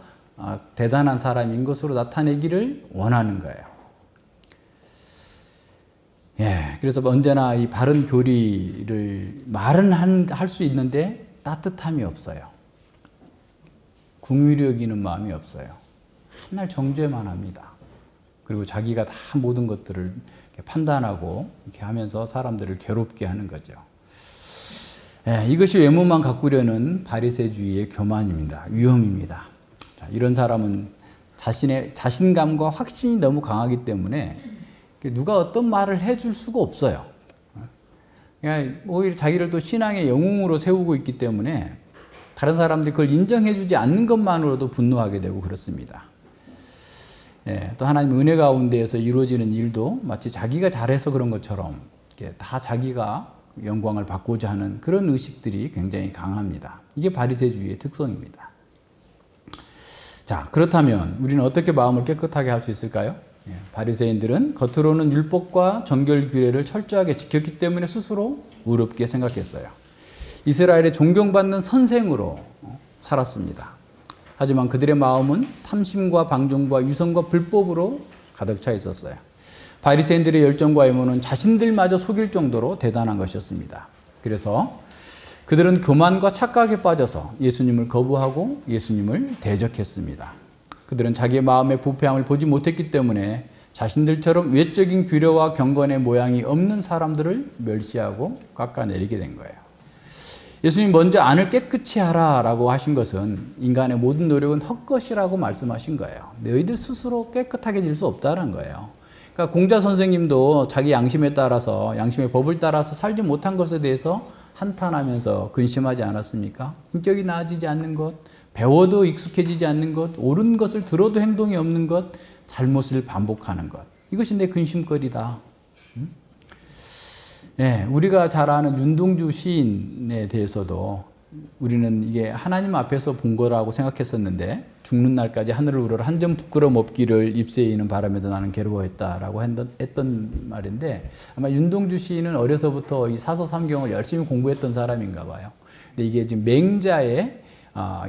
대단한 사람인 것으로 나타내기를 원하는 거예요. 그래서 언제나 이 바른 교리를 말은 할 수 있는데 따뜻함이 없어요. 긍휼히 여기는 마음이 없어요. 한날 정죄만 합니다. 그리고 자기가 다 모든 것들을 이렇게 판단하고 이렇게 하면서 사람들을 괴롭게 하는 거죠. 이것이 외모만 가꾸려는 바리새주의의 교만입니다. 위험입니다. 자, 이런 사람은 자신의 자신감과 확신이 너무 강하기 때문에 누가 어떤 말을 해줄 수가 없어요. 그냥 오히려 자기를 또 신앙의 영웅으로 세우고 있기 때문에 다른 사람들이 그걸 인정해주지 않는 것만으로도 분노하게 되고 그렇습니다. 또 하나님 은혜 가운데에서 이루어지는 일도 마치 자기가 잘해서 그런 것처럼 다 자기가 영광을 받고자 하는 그런 의식들이 굉장히 강합니다. 이게 바리새주의의 특성입니다. 자, 그렇다면 우리는 어떻게 마음을 깨끗하게 할 수 있을까요? 바리새인들은 겉으로는 율법과 정결 규례를 철저하게 지켰기 때문에 스스로 의롭게 생각했어요. 이스라엘의 존경받는 선생으로 살았습니다. 하지만 그들의 마음은 탐심과 방종과 위선과 불법으로 가득 차 있었어요. 바리새인들의 열정과 애모는 자신들마저 속일 정도로 대단한 것이었습니다. 그래서 그들은 교만과 착각에 빠져서 예수님을 거부하고 예수님을 대적했습니다. 그들은 자기의 마음의 부패함을 보지 못했기 때문에 자신들처럼 외적인 규례와 경건의 모양이 없는 사람들을 멸시하고 깎아내리게 된 거예요. 예수님 먼저 안을 깨끗이 하라라고 하신 것은 인간의 모든 노력은 헛것이라고 말씀하신 거예요. 너희들 스스로 깨끗하게 질 수 없다는 거예요. 그러니까 공자 선생님도 자기 양심에 따라서, 양심의 법을 따라서 살지 못한 것에 대해서 한탄하면서 근심하지 않았습니까? 인격이 나아지지 않는 것, 배워도 익숙해지지 않는 것, 옳은 것을 들어도 행동이 없는 것, 잘못을 반복하는 것. 이것이 내 근심거리다. 네, 우리가 잘 아는 윤동주 시인에 대해서도 우리는 이게 하나님 앞에서 본 거라고 생각했었는데 죽는 날까지 하늘을 우러러 한 점 부끄럼 없기를 잎새에 이는 바람에도 나는 괴로워했다라고 했던 말인데 아마 윤동주 시인은 어려서부터 이 사서삼경을 열심히 공부했던 사람인가 봐요. 근데 이게 지금 맹자의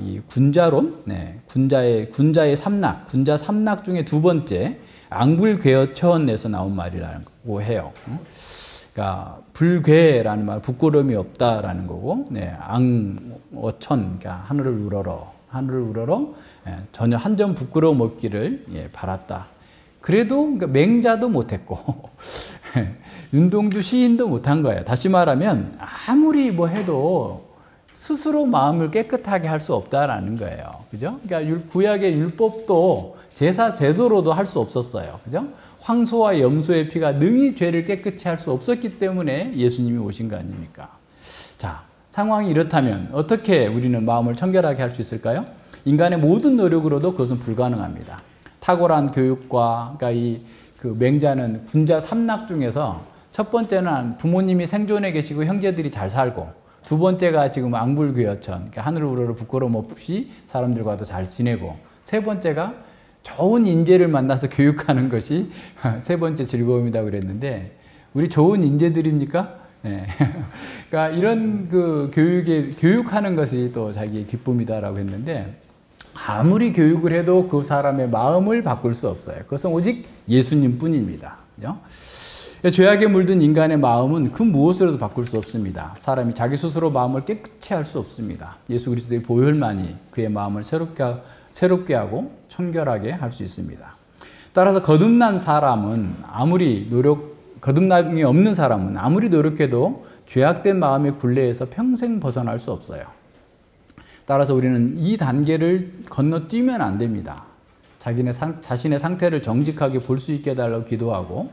이 군자론, 군자의 삼락, 군자 삼락 중에 두 번째 앙불괴어천에서 나온 말이라고 해요. 그러니까 불괴라는 말, 부끄러움이 없다라는 거고, 앙어천, 그러니까 하늘을 우러러 전혀 한 점 부끄러움 없기를 바랐다. 그래도 그러니까 맹자도 못했고 윤동주 시인도 못한 거예요. 다시 말하면 아무리 뭐 해도 스스로 마음을 깨끗하게 할 수 없다라는 거예요. 그죠? 그러니까 구약의 율법도 제사 제도로도 할 수 없었어요. 그죠? 황소와 염소의 피가 능히 죄를 깨끗이 할 수 없었기 때문에 예수님이 오신 거 아닙니까? 자, 상황이 이렇다면 어떻게 우리는 마음을 청결하게 할 수 있을까요? 인간의 모든 노력으로도 그것은 불가능합니다. 탁월한 교육과, 그러니까 그 맹자는 군자 삼락 중에서 첫 번째는 부모님이 생존해 계시고 형제들이 잘 살고, 두 번째가 지금 앙불귀어천, 그러니까 하늘 우러러 부끄러움 없이 사람들과도 잘 지내고, 세 번째가 좋은 인재를 만나서 교육하는 것이 세 번째 즐거움이다 그랬는데, 우리 좋은 인재들입니까? 네. 그러니까 이런 그 교육하는 것이 또 자기의 기쁨이다라고 했는데, 아무리 교육을 해도 그 사람의 마음을 바꿀 수 없어요. 그것은 오직 예수님 뿐입니다. 그죠? 죄악에 물든 인간의 마음은 그 무엇으로도 바꿀 수 없습니다. 사람이 자기 스스로 마음을 깨끗이 할 수 없습니다. 예수 그리스도의 보혈만이 그의 마음을 새롭게 하고 청결하게 할 수 있습니다. 따라서 거듭난 사람은 거듭남이 없는 사람은 아무리 노력해도 죄악된 마음의 굴레에서 평생 벗어날 수 없어요. 따라서 우리는 이 단계를 건너뛰면 안 됩니다. 자신의 상태를 정직하게 볼 수 있게 해달라고 기도하고,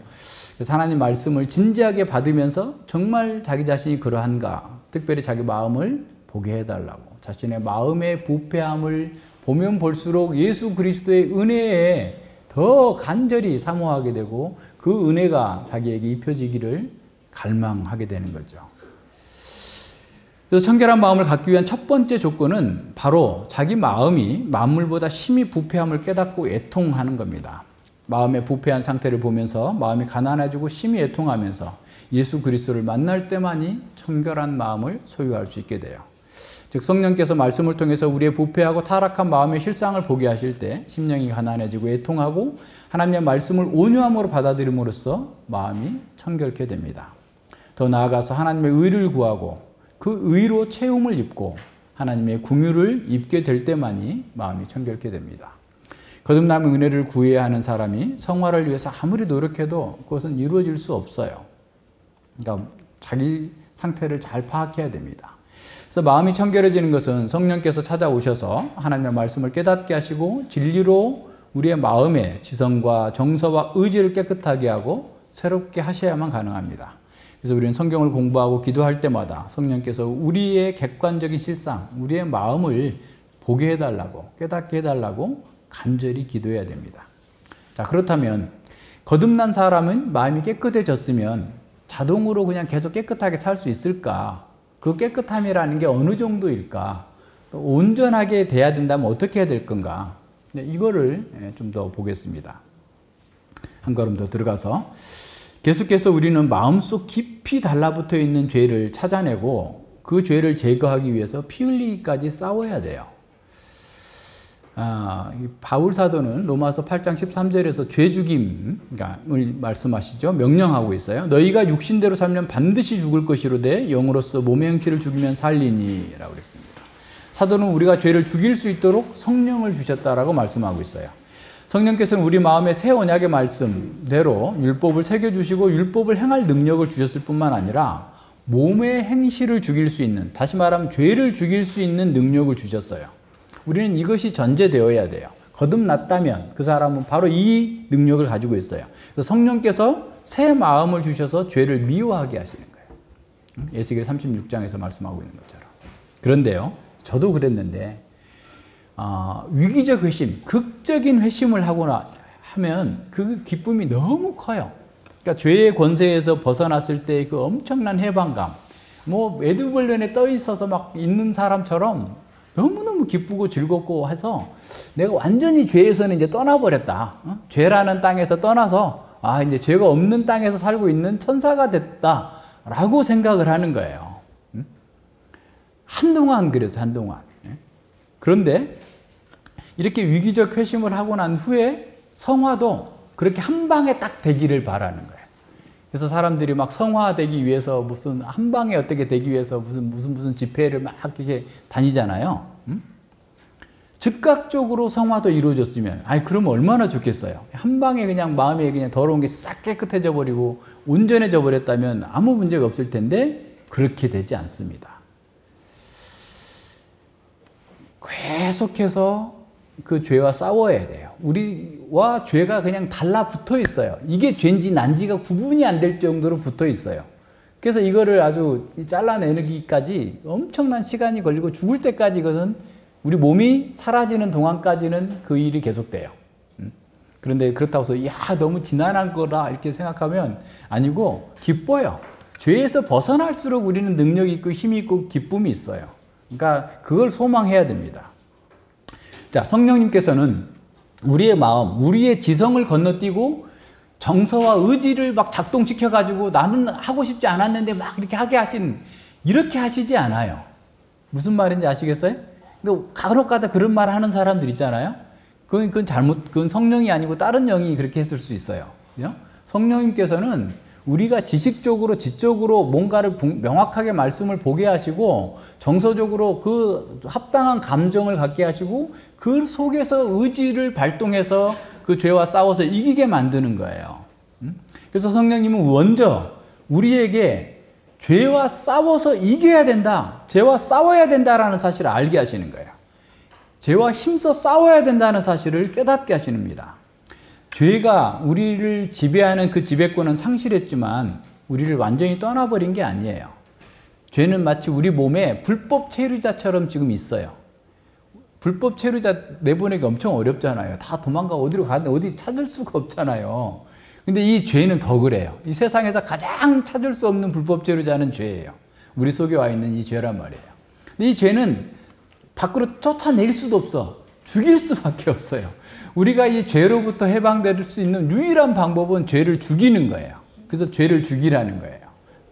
하나님 말씀을 진지하게 받으면서 정말 자기 자신이 그러한가, 특별히 자기 마음을 보게 해달라고, 자신의 마음의 부패함을 보면 볼수록 예수 그리스도의 은혜에 더 간절히 사모하게 되고 그 은혜가 자기에게 입혀지기를 갈망하게 되는 거죠. 그래서 청결한 마음을 갖기 위한 첫 번째 조건은 바로 자기 마음이 만물보다 심히 부패함을 깨닫고 애통하는 겁니다. 마음의 부패한 상태를 보면서 마음이 가난해지고 심히 애통하면서 예수 그리스도를 만날 때만이 청결한 마음을 소유할 수 있게 돼요. 즉 성령께서 말씀을 통해서 우리의 부패하고 타락한 마음의 실상을 보게 하실 때 심령이 가난해지고 애통하고 하나님의 말씀을 온유함으로 받아들임으로써 마음이 청결케 됩니다. 더 나아가서 하나님의 의를 구하고 그 의로 채움을 입고 하나님의 긍휼을 입게 될 때만이 마음이 청결케 됩니다. 거듭남의 은혜를 구해야 하는 사람이 성화를 위해서 아무리 노력해도 그것은 이루어질 수 없어요. 그러니까 자기 상태를 잘 파악해야 됩니다. 그래서 마음이 청결해지는 것은 성령께서 찾아오셔서 하나님의 말씀을 깨닫게 하시고 진리로 우리의 마음의 지성과 정서와 의지를 깨끗하게 하고 새롭게 하셔야만 가능합니다. 그래서 우리는 성경을 공부하고 기도할 때마다 성령께서 우리의 객관적인 실상, 우리의 마음을 보게 해달라고, 깨닫게 해달라고 간절히 기도해야 됩니다. 자, 그렇다면 거듭난 사람은 마음이 깨끗해졌으면 자동으로 그냥 계속 깨끗하게 살 수 있을까? 그 깨끗함이라는 게 어느 정도일까? 온전하게 돼야 된다면 어떻게 해야 될 건가? 이거를 좀 더 보겠습니다. 한 걸음 더 들어가서 계속해서 우리는 마음속 깊이 달라붙어 있는 죄를 찾아내고 그 죄를 제거하기 위해서 피 흘리기까지 싸워야 돼요. 바울 사도는 로마서 8장 13절에서 죄 죽임을 말씀하시죠. 명령하고 있어요. 너희가 육신대로 살면 반드시 죽을 것이로되 영으로서 몸의 형체를 죽이면 살리니 라고 그랬습니다. 사도는 우리가 죄를 죽일 수 있도록 성령을 주셨다라고 말씀하고 있어요. 성령께서는 우리 마음에 새 언약의 말씀대로 율법을 새겨주시고 율법을 행할 능력을 주셨을 뿐만 아니라 몸의 행실을 죽일 수 있는, 다시 말하면 죄를 죽일 수 있는 능력을 주셨어요. 우리는 이것이 전제되어야 돼요. 거듭났다면 그 사람은 바로 이 능력을 가지고 있어요. 그래서 성령께서 새 마음을 주셔서 죄를 미워하게 하시는 거예요. 에스겔 36장에서 말씀하고 있는 것처럼. 그런데요, 저도 그랬는데 위기적 회심, 극적인 회심을 하거나 하면 그 기쁨이 너무 커요. 그러니까 죄의 권세에서 벗어났을 때 그 엄청난 해방감, 뭐 에드벌룬에 떠 있어서 막 있는 사람처럼 너무너무 기쁘고 즐겁고 해서 내가 완전히 죄에서는 이제 떠나버렸다. 죄라는 땅에서 떠나서 이제 죄가 없는 땅에서 살고 있는 천사가 됐다라고 생각을 하는 거예요. 한동안 그래서 한동안. 그런데 이렇게 위기적 회심을 하고 난 후에 성화도 그렇게 한 방에 딱 되기를 바라는 거예요. 그래서 사람들이 막 성화되기 위해서 무슨 한 방에 어떻게 되기 위해서 무슨 집회를 막 이렇게 다니잖아요. 즉각적으로 성화도 이루어졌으면, 그러면 얼마나 좋겠어요. 한 방에 그냥 마음에 그냥 더러운 게 싹 깨끗해져 버리고 온전해져 버렸다면 아무 문제가 없을 텐데 그렇게 되지 않습니다. 계속해서 그 죄와 싸워야 돼요. 우리와 죄가 그냥 달라붙어 있어요. 이게 죄인지 난지가 구분이 안 될 정도로 붙어 있어요. 그래서 이거를 아주 잘라내기까지 엄청난 시간이 걸리고 죽을 때까지 이것은 우리 몸이 사라지는 동안까지는 그 일이 계속돼요. 그런데 그렇다고 해서 너무 지난한 거라 이렇게 생각하면 아니고 기뻐요. 죄에서 벗어날수록 우리는 능력이 있고 힘이 있고 기쁨이 있어요. 그러니까 그걸 소망해야 됩니다. 자, 성령님께서는 우리의 마음, 우리의 지성을 건너뛰고 정서와 의지를 막 작동시켜 가지고 나는 하고 싶지 않았는데 막 이렇게 이렇게 하시지 않아요. 무슨 말인지 아시겠어요? 근데 간혹가다 그런 말 하는 사람들 있잖아요. 그건 성령이 아니고 다른 영이 그렇게 했을 수 있어요. 그죠? 성령님께서는 우리가 지식적으로, 지적으로 뭔가를 명확하게 말씀을 보게 하시고 정서적으로 그 합당한 감정을 갖게 하시고 그 속에서 의지를 발동해서 그 죄와 싸워서 이기게 만드는 거예요. 그래서 성령님은 먼저 우리에게 죄와 싸워서 이겨야 된다, 죄와 싸워야 된다라는 사실을 알게 하시는 거예요. 죄와 힘써 싸워야 된다는 사실을 깨닫게 하십니다. 죄가 우리를 지배하는 그 지배권은 상실했지만 우리를 완전히 떠나버린 게 아니에요. 죄는 마치 우리 몸에 불법 체류자처럼 지금 있어요. 불법 체류자 내보내기 엄청 어렵잖아요. 다 도망가 어디로 가는데 어디 찾을 수가 없잖아요. 근데 이 죄는 더 그래요. 이 세상에서 가장 찾을 수 없는 불법 체류자는 죄예요. 우리 속에 와 있는 이 죄란 말이에요. 근데 이 죄는 밖으로 쫓아낼 수도 없어. 죽일 수밖에 없어요. 우리가 이 죄로부터 해방될 수 있는 유일한 방법은 죄를 죽이는 거예요. 그래서 죄를 죽이라는 거예요.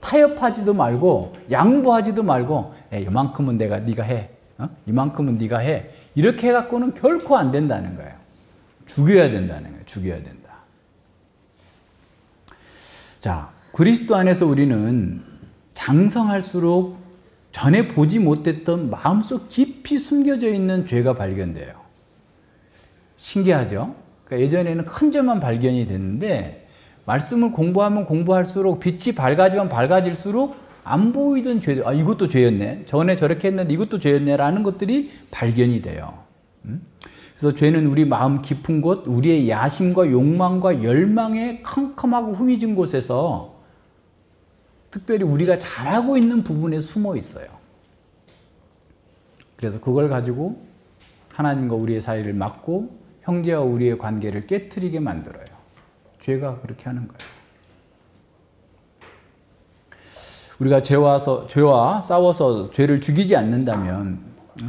타협하지도 말고 양보하지도 말고 이만큼은 네가 해. 이만큼은 네가 해. 이렇게 해갖고는 결코 안 된다는 거예요. 죽여야 된다는 거예요. 죽여야 된다. 자, 그리스도 안에서 우리는 장성할수록 전에 보지 못했던 마음속 깊이 숨겨져 있는 죄가 발견돼요. 신기하죠? 그러니까 예전에는 큰 죄만 발견이 됐는데 말씀을 공부하면 공부할수록 빛이 밝아지면 밝아질수록 안 보이던 죄들, 이것도 죄였네. 전에 저렇게 했는데 이것도 죄였네. 라는 것들이 발견이 돼요. 그래서 죄는 우리 마음 깊은 곳, 우리의 야심과 욕망과 열망의 컴컴하고 후미진 곳에서 특별히 우리가 잘하고 있는 부분에 숨어 있어요. 그래서 그걸 가지고 하나님과 우리의 사이를 막고 형제와 우리의 관계를 깨트리게 만들어요. 죄가 그렇게 하는 거예요. 우리가 죄와 싸워서 죄를 죽이지 않는다면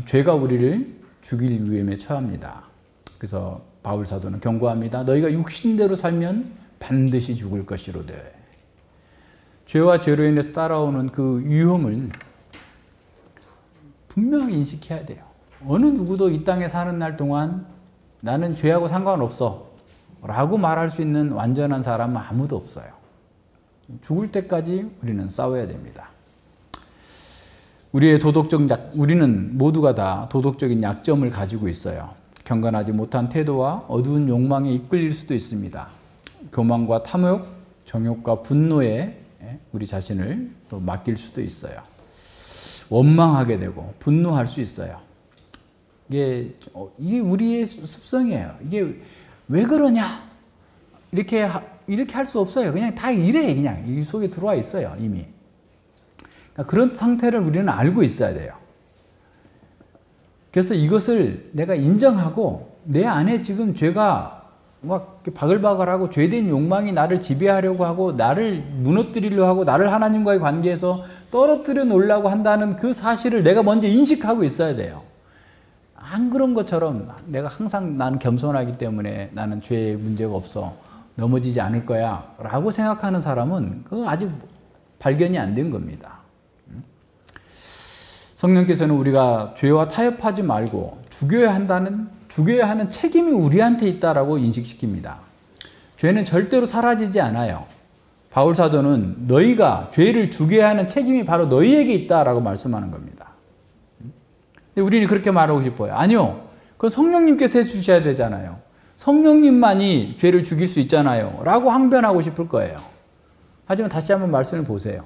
죄가 우리를 죽일 위험에 처합니다. 그래서 바울 사도는 경고합니다. 너희가 육신대로 살면 반드시 죽을 것이로되. 죄와 죄로 인해서 따라오는 그 유형을 분명히 인식해야 돼요. 어느 누구도 이 땅에 사는 날 동안 나는 죄하고 상관없어 라고 말할 수 있는 완전한 사람은 아무도 없어요. 죽을 때까지 우리는 싸워야 됩니다. 우리는 모두가 다 도덕적인 약점을 가지고 있어요. 경건하지 못한 태도와 어두운 욕망에 이끌릴 수도 있습니다. 교만과 탐욕, 정욕과 분노에 우리 자신을 또 맡길 수도 있어요. 원망하게 되고 분노할 수 있어요. 이게 우리의 습성이에요. 이게 왜 그러냐? 이렇게 할 수 없어요. 그냥 다 이래. 그냥 이 속에 들어와 있어요. 이미. 그러니까 그런 상태를 우리는 알고 있어야 돼요. 그래서 이것을 내가 인정하고 내 안에 지금 죄가 막 바글바글하고 죄된 욕망이 나를 지배하려고 하고 나를 무너뜨리려고 하고 나를 하나님과의 관계에서 떨어뜨려 놓으려고 한다는 그 사실을 내가 먼저 인식하고 있어야 돼요. 안 그런 것처럼 내가 항상 나는 겸손하기 때문에 나는 죄에 문제가 없어 넘어지지 않을 거야 라고 생각하는 사람은 그거 아직 발견이 안 된 겁니다. 성령께서는 우리가 죄와 타협하지 말고 죽여야 하는 책임이 우리한테 있다라고 인식시킵니다. 죄는 절대로 사라지지 않아요. 바울 사도는 너희가 죄를 죽여야 하는 책임이 바로 너희에게 있다라고 말씀하는 겁니다. 근데 우리는 그렇게 말하고 싶어요. 아니요. 그건 성령님께서 해주셔야 되잖아요. 성령님만이 죄를 죽일 수 있잖아요. 라고 항변하고 싶을 거예요. 하지만 다시 한번 말씀을 보세요.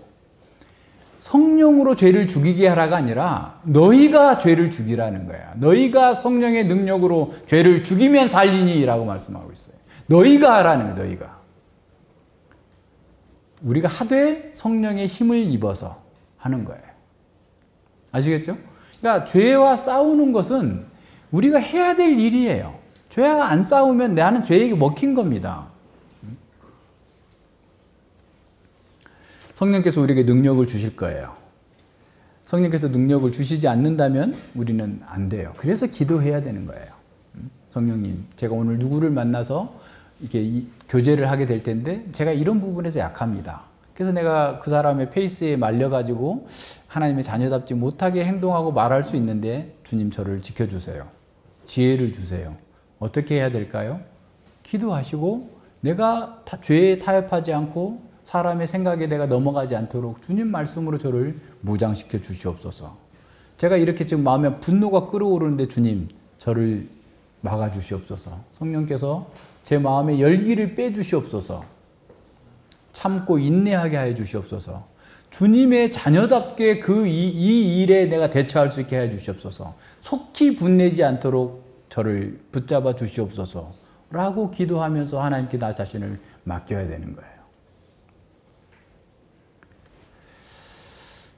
성령으로 죄를 죽이게 하라가 아니라 너희가 죄를 죽이라는 거야. 너희가 성령의 능력으로 죄를 죽이면 살리니 라고 말씀하고 있어요. 너희가 하라는 거예요. 너희가. 우리가 하되 성령의 힘을 입어서 하는 거예요. 아시겠죠? 그러니까 죄와 싸우는 것은 우리가 해야 될 일이에요. 죄와 안 싸우면 나는 죄에게 먹힌 겁니다. 성령께서 우리에게 능력을 주실 거예요. 성령께서 능력을 주시지 않는다면 우리는 안 돼요. 그래서 기도해야 되는 거예요. 성령님, 제가 오늘 누구를 만나서 이렇게 교제를 하게 될 텐데 제가 이런 부분에서 약합니다. 그래서 내가 그 사람의 페이스에 말려가지고 하나님의 자녀답지 못하게 행동하고 말할 수 있는데 주님 저를 지켜주세요. 지혜를 주세요. 어떻게 해야 될까요? 기도하시고 내가 죄에 타협하지 않고 사람의 생각에 내가 넘어가지 않도록 주님 말씀으로 저를 무장시켜 주시옵소서. 제가 이렇게 지금 마음에 분노가 끓어오르는데 주님 저를 막아 주시옵소서. 성령께서 제 마음에 열기를 빼 주시옵소서. 참고 인내하게 하여 주시옵소서. 주님의 자녀답게 이 일에 내가 대처할 수 있게 해 주시옵소서. 속히 분내지 않도록 저를 붙잡아 주시옵소서. 라고 기도하면서 하나님께 나 자신을 맡겨야 되는 거예요.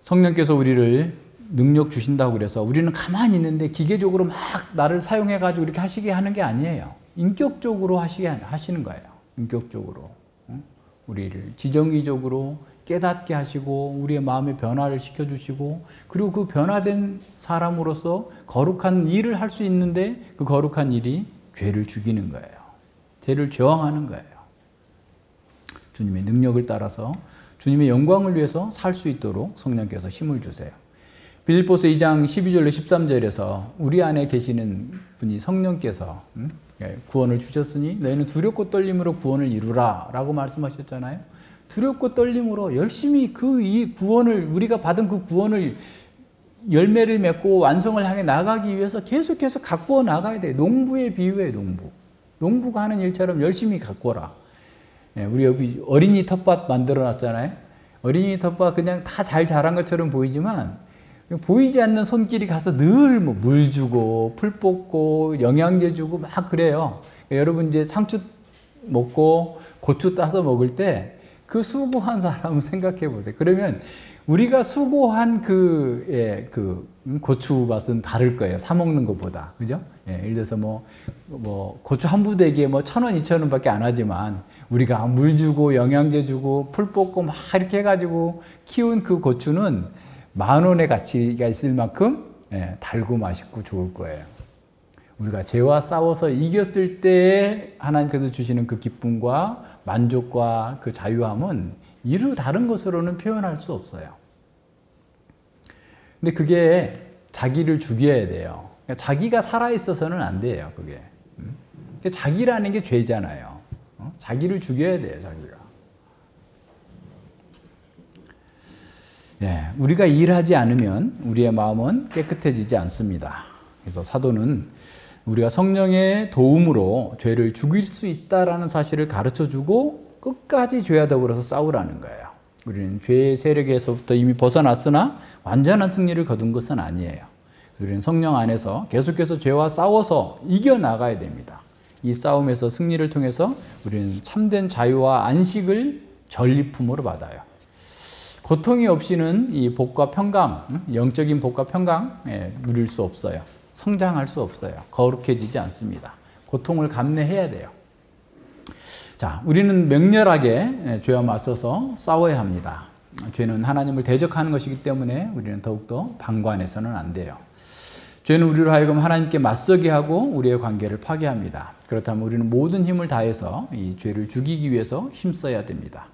성령께서 우리를 능력 주신다고 그래서 우리는 가만히 있는데 기계적으로 막 나를 사용해가지고 이렇게 하시게 하는 게 아니에요. 인격적으로 하시는 거예요. 인격적으로. 우리를 지정의적으로 깨닫게 하시고 우리의 마음의 변화를 시켜주시고 그리고 그 변화된 사람으로서 거룩한 일을 할 수 있는데 그 거룩한 일이 죄를 죽이는 거예요. 죄를 저항하는 거예요. 주님의 능력을 따라서 주님의 영광을 위해서 살 수 있도록 성령께서 힘을 주세요. 빌립보서 2장 12절로 13절에서 우리 안에 계시는 분이 성령께서 구원을 주셨으니 너희는 두렵고 떨림으로 구원을 이루라 라고 말씀하셨잖아요. 두렵고 떨림으로 열심히 이 구원을 우리가 받은 그 구원을 열매를 맺고 완성을 향해 나가기 위해서 계속해서 가꾸어 나가야 돼요. 농부의 비유예요. 농부가 하는 일처럼 열심히 가꾸어라. 우리 여기 어린이 텃밭 만들어 놨잖아요. 어린이 텃밭 그냥 다 잘 자란 것처럼 보이지만 보이지 않는 손길이 가서 늘 물 주고 풀 뽑고 영양제 주고 막 그래요. 여러분 이제 상추 먹고 고추 따서 먹을 때 그 수고한 사람 생각해 보세요. 그러면 우리가 수고한 고추 맛은 다를 거예요. 사 먹는 것보다. 그죠? 예를 들어서 고추 한 부대기에 1,000원, 2,000원 밖에 안 하지만 우리가 물 주고 영양제 주고 풀 뽑고 막 이렇게 해가지고 키운 그 고추는 10,000원의 가치가 있을 만큼 달고 맛있고 좋을 거예요. 우리가 죄와 싸워서 이겼을 때 하나님께서 주시는 그 기쁨과 만족과 그 자유함은 이루 다른 것으로는 표현할 수 없어요. 근데 그게 자기를 죽여야 돼요. 그러니까 자기가 살아있어서는 안 돼요, 그게. 자기라는 게 죄잖아요. 자기를 죽여야 돼요, 자기가. 예, 우리가 일하지 않으면 우리의 마음은 깨끗해지지 않습니다. 그래서 사도는 우리가 성령의 도움으로 죄를 죽일 수 있다라는 사실을 가르쳐주고 끝까지 죄와 더불어서 싸우라는 거예요. 우리는 죄의 세력에서부터 이미 벗어났으나 완전한 승리를 거둔 것은 아니에요. 우리는 성령 안에서 계속해서 죄와 싸워서 이겨나가야 됩니다. 이 싸움에서 승리를 통해서 우리는 참된 자유와 안식을 전리품으로 받아요. 고통이 없이는 이 복과 평강, 영적인 복과 평강 누릴 수 없어요. 성장할 수 없어요. 거룩해지지 않습니다. 고통을 감내해야 돼요. 자, 우리는 맹렬하게 죄와 맞서서 싸워야 합니다. 죄는 하나님을 대적하는 것이기 때문에 우리는 더욱더 방관해서는 안 돼요. 죄는 우리로 하여금 하나님께 맞서게 하고 우리의 관계를 파괴합니다. 그렇다면 우리는 모든 힘을 다해서 이 죄를 죽이기 위해서 힘써야 됩니다.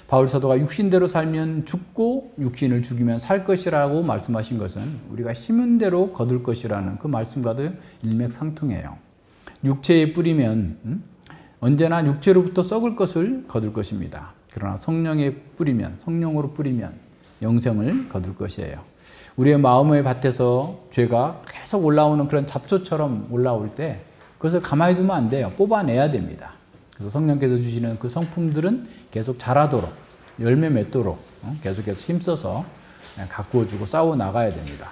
바울 사도가 육신대로 살면 죽고 육신을 죽이면 살 것이라고 말씀하신 것은 우리가 심은 대로 거둘 것이라는 그 말씀과도 일맥상통해요. 육체에 뿌리면 언제나 육체로부터 썩을 것을 거둘 것입니다. 그러나 성령에 뿌리면, 성령으로 뿌리면 영생을 거둘 것이에요. 우리의 마음의 밭에서 죄가 계속 올라오는 그런 잡초처럼 올라올 때 그것을 가만히 두면 안 돼요. 뽑아내야 됩니다. 그래서 성령께서 주시는 그 성품들은 계속 자라도록, 열매 맺도록 계속해서 힘써서 가꾸어주고 싸워 나가야 됩니다.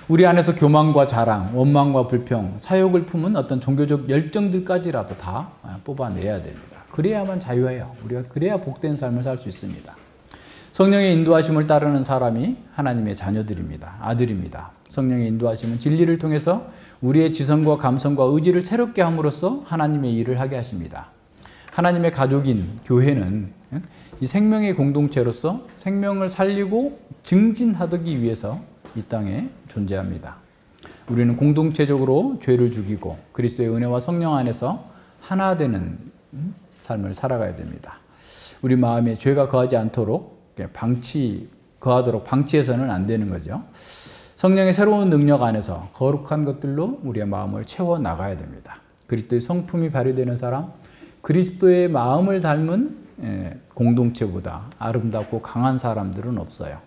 우리 안에서 교만과 자랑, 원망과 불평, 사욕을 품은 어떤 종교적 열정들까지라도 다 뽑아내야 됩니다. 그래야만 자유해요. 우리가 그래야 복된 삶을 살 수 있습니다. 성령의 인도하심을 따르는 사람이 하나님의 자녀들입니다. 아들입니다. 성령의 인도하심은 진리를 통해서 우리의 지성과 감성과 의지를 새롭게 함으로써 하나님의 일을 하게 하십니다. 하나님의 가족인 교회는 이 생명의 공동체로서 생명을 살리고 증진하기 위해서 이 땅에 존재합니다. 우리는 공동체적으로 죄를 죽이고 그리스도의 은혜와 성령 안에서 하나 되는 삶을 살아가야 됩니다. 우리 마음에 죄가 거하지 않도록 거하도록 방치해서는 안 되는 거죠. 성령의 새로운 능력 안에서 거룩한 것들로 우리의 마음을 채워 나가야 됩니다. 그리스도의 성품이 발휘되는 사람, 그리스도의 마음을 닮은 공동체보다 아름답고 강한 사람들은 없어요.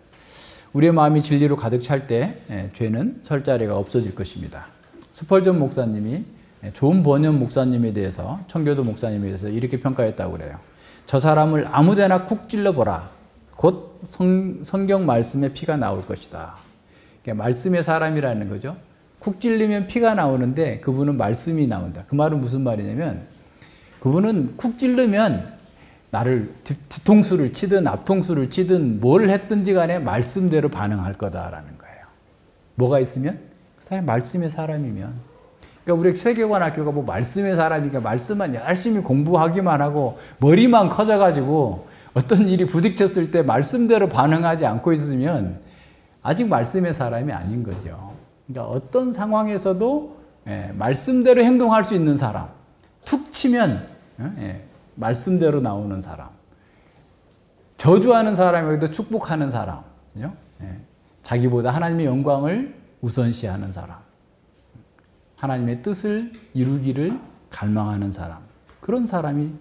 우리의 마음이 진리로 가득 찰 때 죄는 설 자리가 없어질 것입니다. 스펄전 목사님이 존 버년 목사님에 대해서, 청교도 목사님에 대해서 이렇게 평가했다고 그래요. 저 사람을 아무데나 쿡 찔러보라. 곧 성경 말씀에 피가 나올 것이다. 그러니까 말씀의 사람이라는 거죠. 쿡 찔리면 피가 나오는데 그분은 말씀이 나온다. 그 말은 무슨 말이냐면 그분은 쿡 찔르면 나를 뒤통수를 치든 앞통수를 치든 뭘 했든지 간에 말씀대로 반응할 거다라는 거예요. 뭐가 있으면? 그 사람이 말씀의 사람이면. 그러니까 우리 세계관 학교가 뭐 말씀의 사람이니까 말씀만 열심히 공부하기만 하고 머리만 커져가지고 어떤 일이 부딪혔을 때 말씀대로 반응하지 않고 있으면 아직 말씀의 사람이 아닌 거죠. 그러니까 어떤 상황에서도 말씀대로 행동할 수 있는 사람, 툭 치면 말씀대로 나오는 사람, 저주하는 사람에게도 축복하는 사람, 자기보다 하나님의 영광을 우선시하는 사람, 하나님의 뜻을 이루기를 갈망하는 사람, 그런 사람이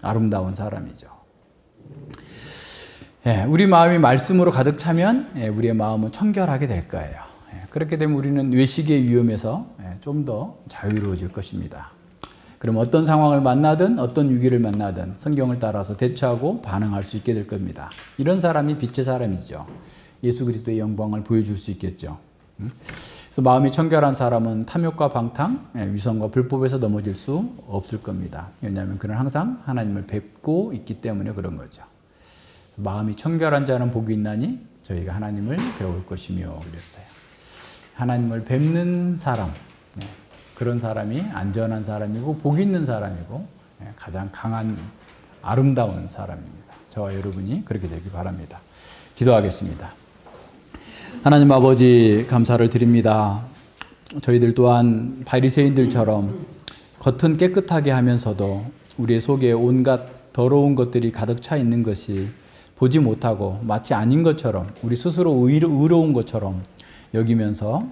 아름다운 사람이죠. 우리 마음이 말씀으로 가득 차면 우리의 마음은 청결하게 될 거예요. 그렇게 되면 우리는 외식의 위험에서 좀 더 자유로워질 것입니다. 그럼 어떤 상황을 만나든 어떤 위기를 만나든 성경을 따라서 대처하고 반응할 수 있게 될 겁니다. 이런 사람이 빛의 사람이죠. 예수 그리스도의 영광을 보여줄 수 있겠죠. 그래서 마음이 청결한 사람은 탐욕과 방탕, 위선과 불법에서 넘어질 수 없을 겁니다. 왜냐하면 그는 항상 하나님을 뵙고 있기 때문에 그런 거죠. 마음이 청결한 자는 복이 있나니 저희가 하나님을 배울 것이며 그랬어요. 하나님을 뵙는 사람, 그런 사람이 안전한 사람이고 복 있는 사람이고 가장 강한 아름다운 사람입니다. 저와 여러분이 그렇게 되길 바랍니다. 기도하겠습니다. 하나님 아버지 감사를 드립니다. 저희들 또한 바리새인들처럼 겉은 깨끗하게 하면서도 우리의 속에 온갖 더러운 것들이 가득 차 있는 것이 보지 못하고 마치 아닌 것처럼 우리 스스로 의로운 것처럼 여기면서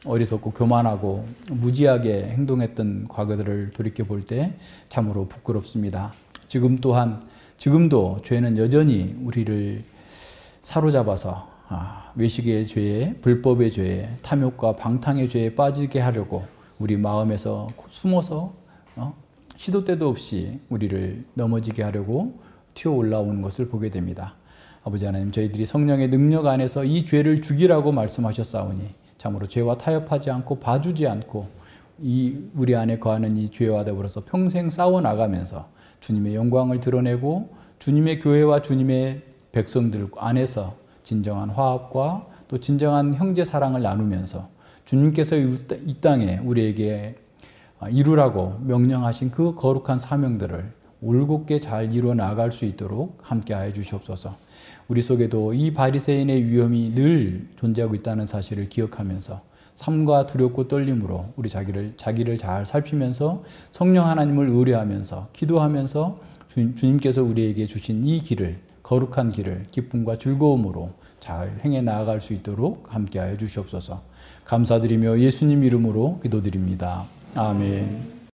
어리석고 교만하고 무지하게 행동했던 과거들을 돌이켜 볼 때 참으로 부끄럽습니다. 지금도 죄는 여전히 우리를 사로잡아서 외식의 죄에, 불법의 죄에, 탐욕과 방탕의 죄에 빠지게 하려고 우리 마음에서 숨어서 시도 때도 없이 우리를 넘어지게 하려고 튀어 올라오는 것을 보게 됩니다. 아버지 하나님, 저희들이 성령의 능력 안에서 이 죄를 죽이라고 말씀하셨사오니 참으로 죄와 타협하지 않고 봐주지 않고 우리 안에 거하는 이 죄와 더불어서 평생 싸워나가면서 주님의 영광을 드러내고 주님의 교회와 주님의 백성들 안에서 진정한 화합과 또 진정한 형제 사랑을 나누면서 주님께서 이 땅에 우리에게 이루라고 명령하신 그 거룩한 사명들을 올곧게 잘 이루어 나갈 수 있도록 함께하여 주시옵소서. 우리 속에도 이 바리새인의 위험이 늘 존재하고 있다는 사실을 기억하면서 삶과 두렵고 떨림으로 우리 자기를 잘 살피면서 성령 하나님을 의뢰하면서 기도하면서 주님께서 우리에게 주신 이 길을, 거룩한 길을 기쁨과 즐거움으로 잘 행해 나아갈 수 있도록 함께하여 주시옵소서. 감사드리며 예수님 이름으로 기도드립니다. 아멘.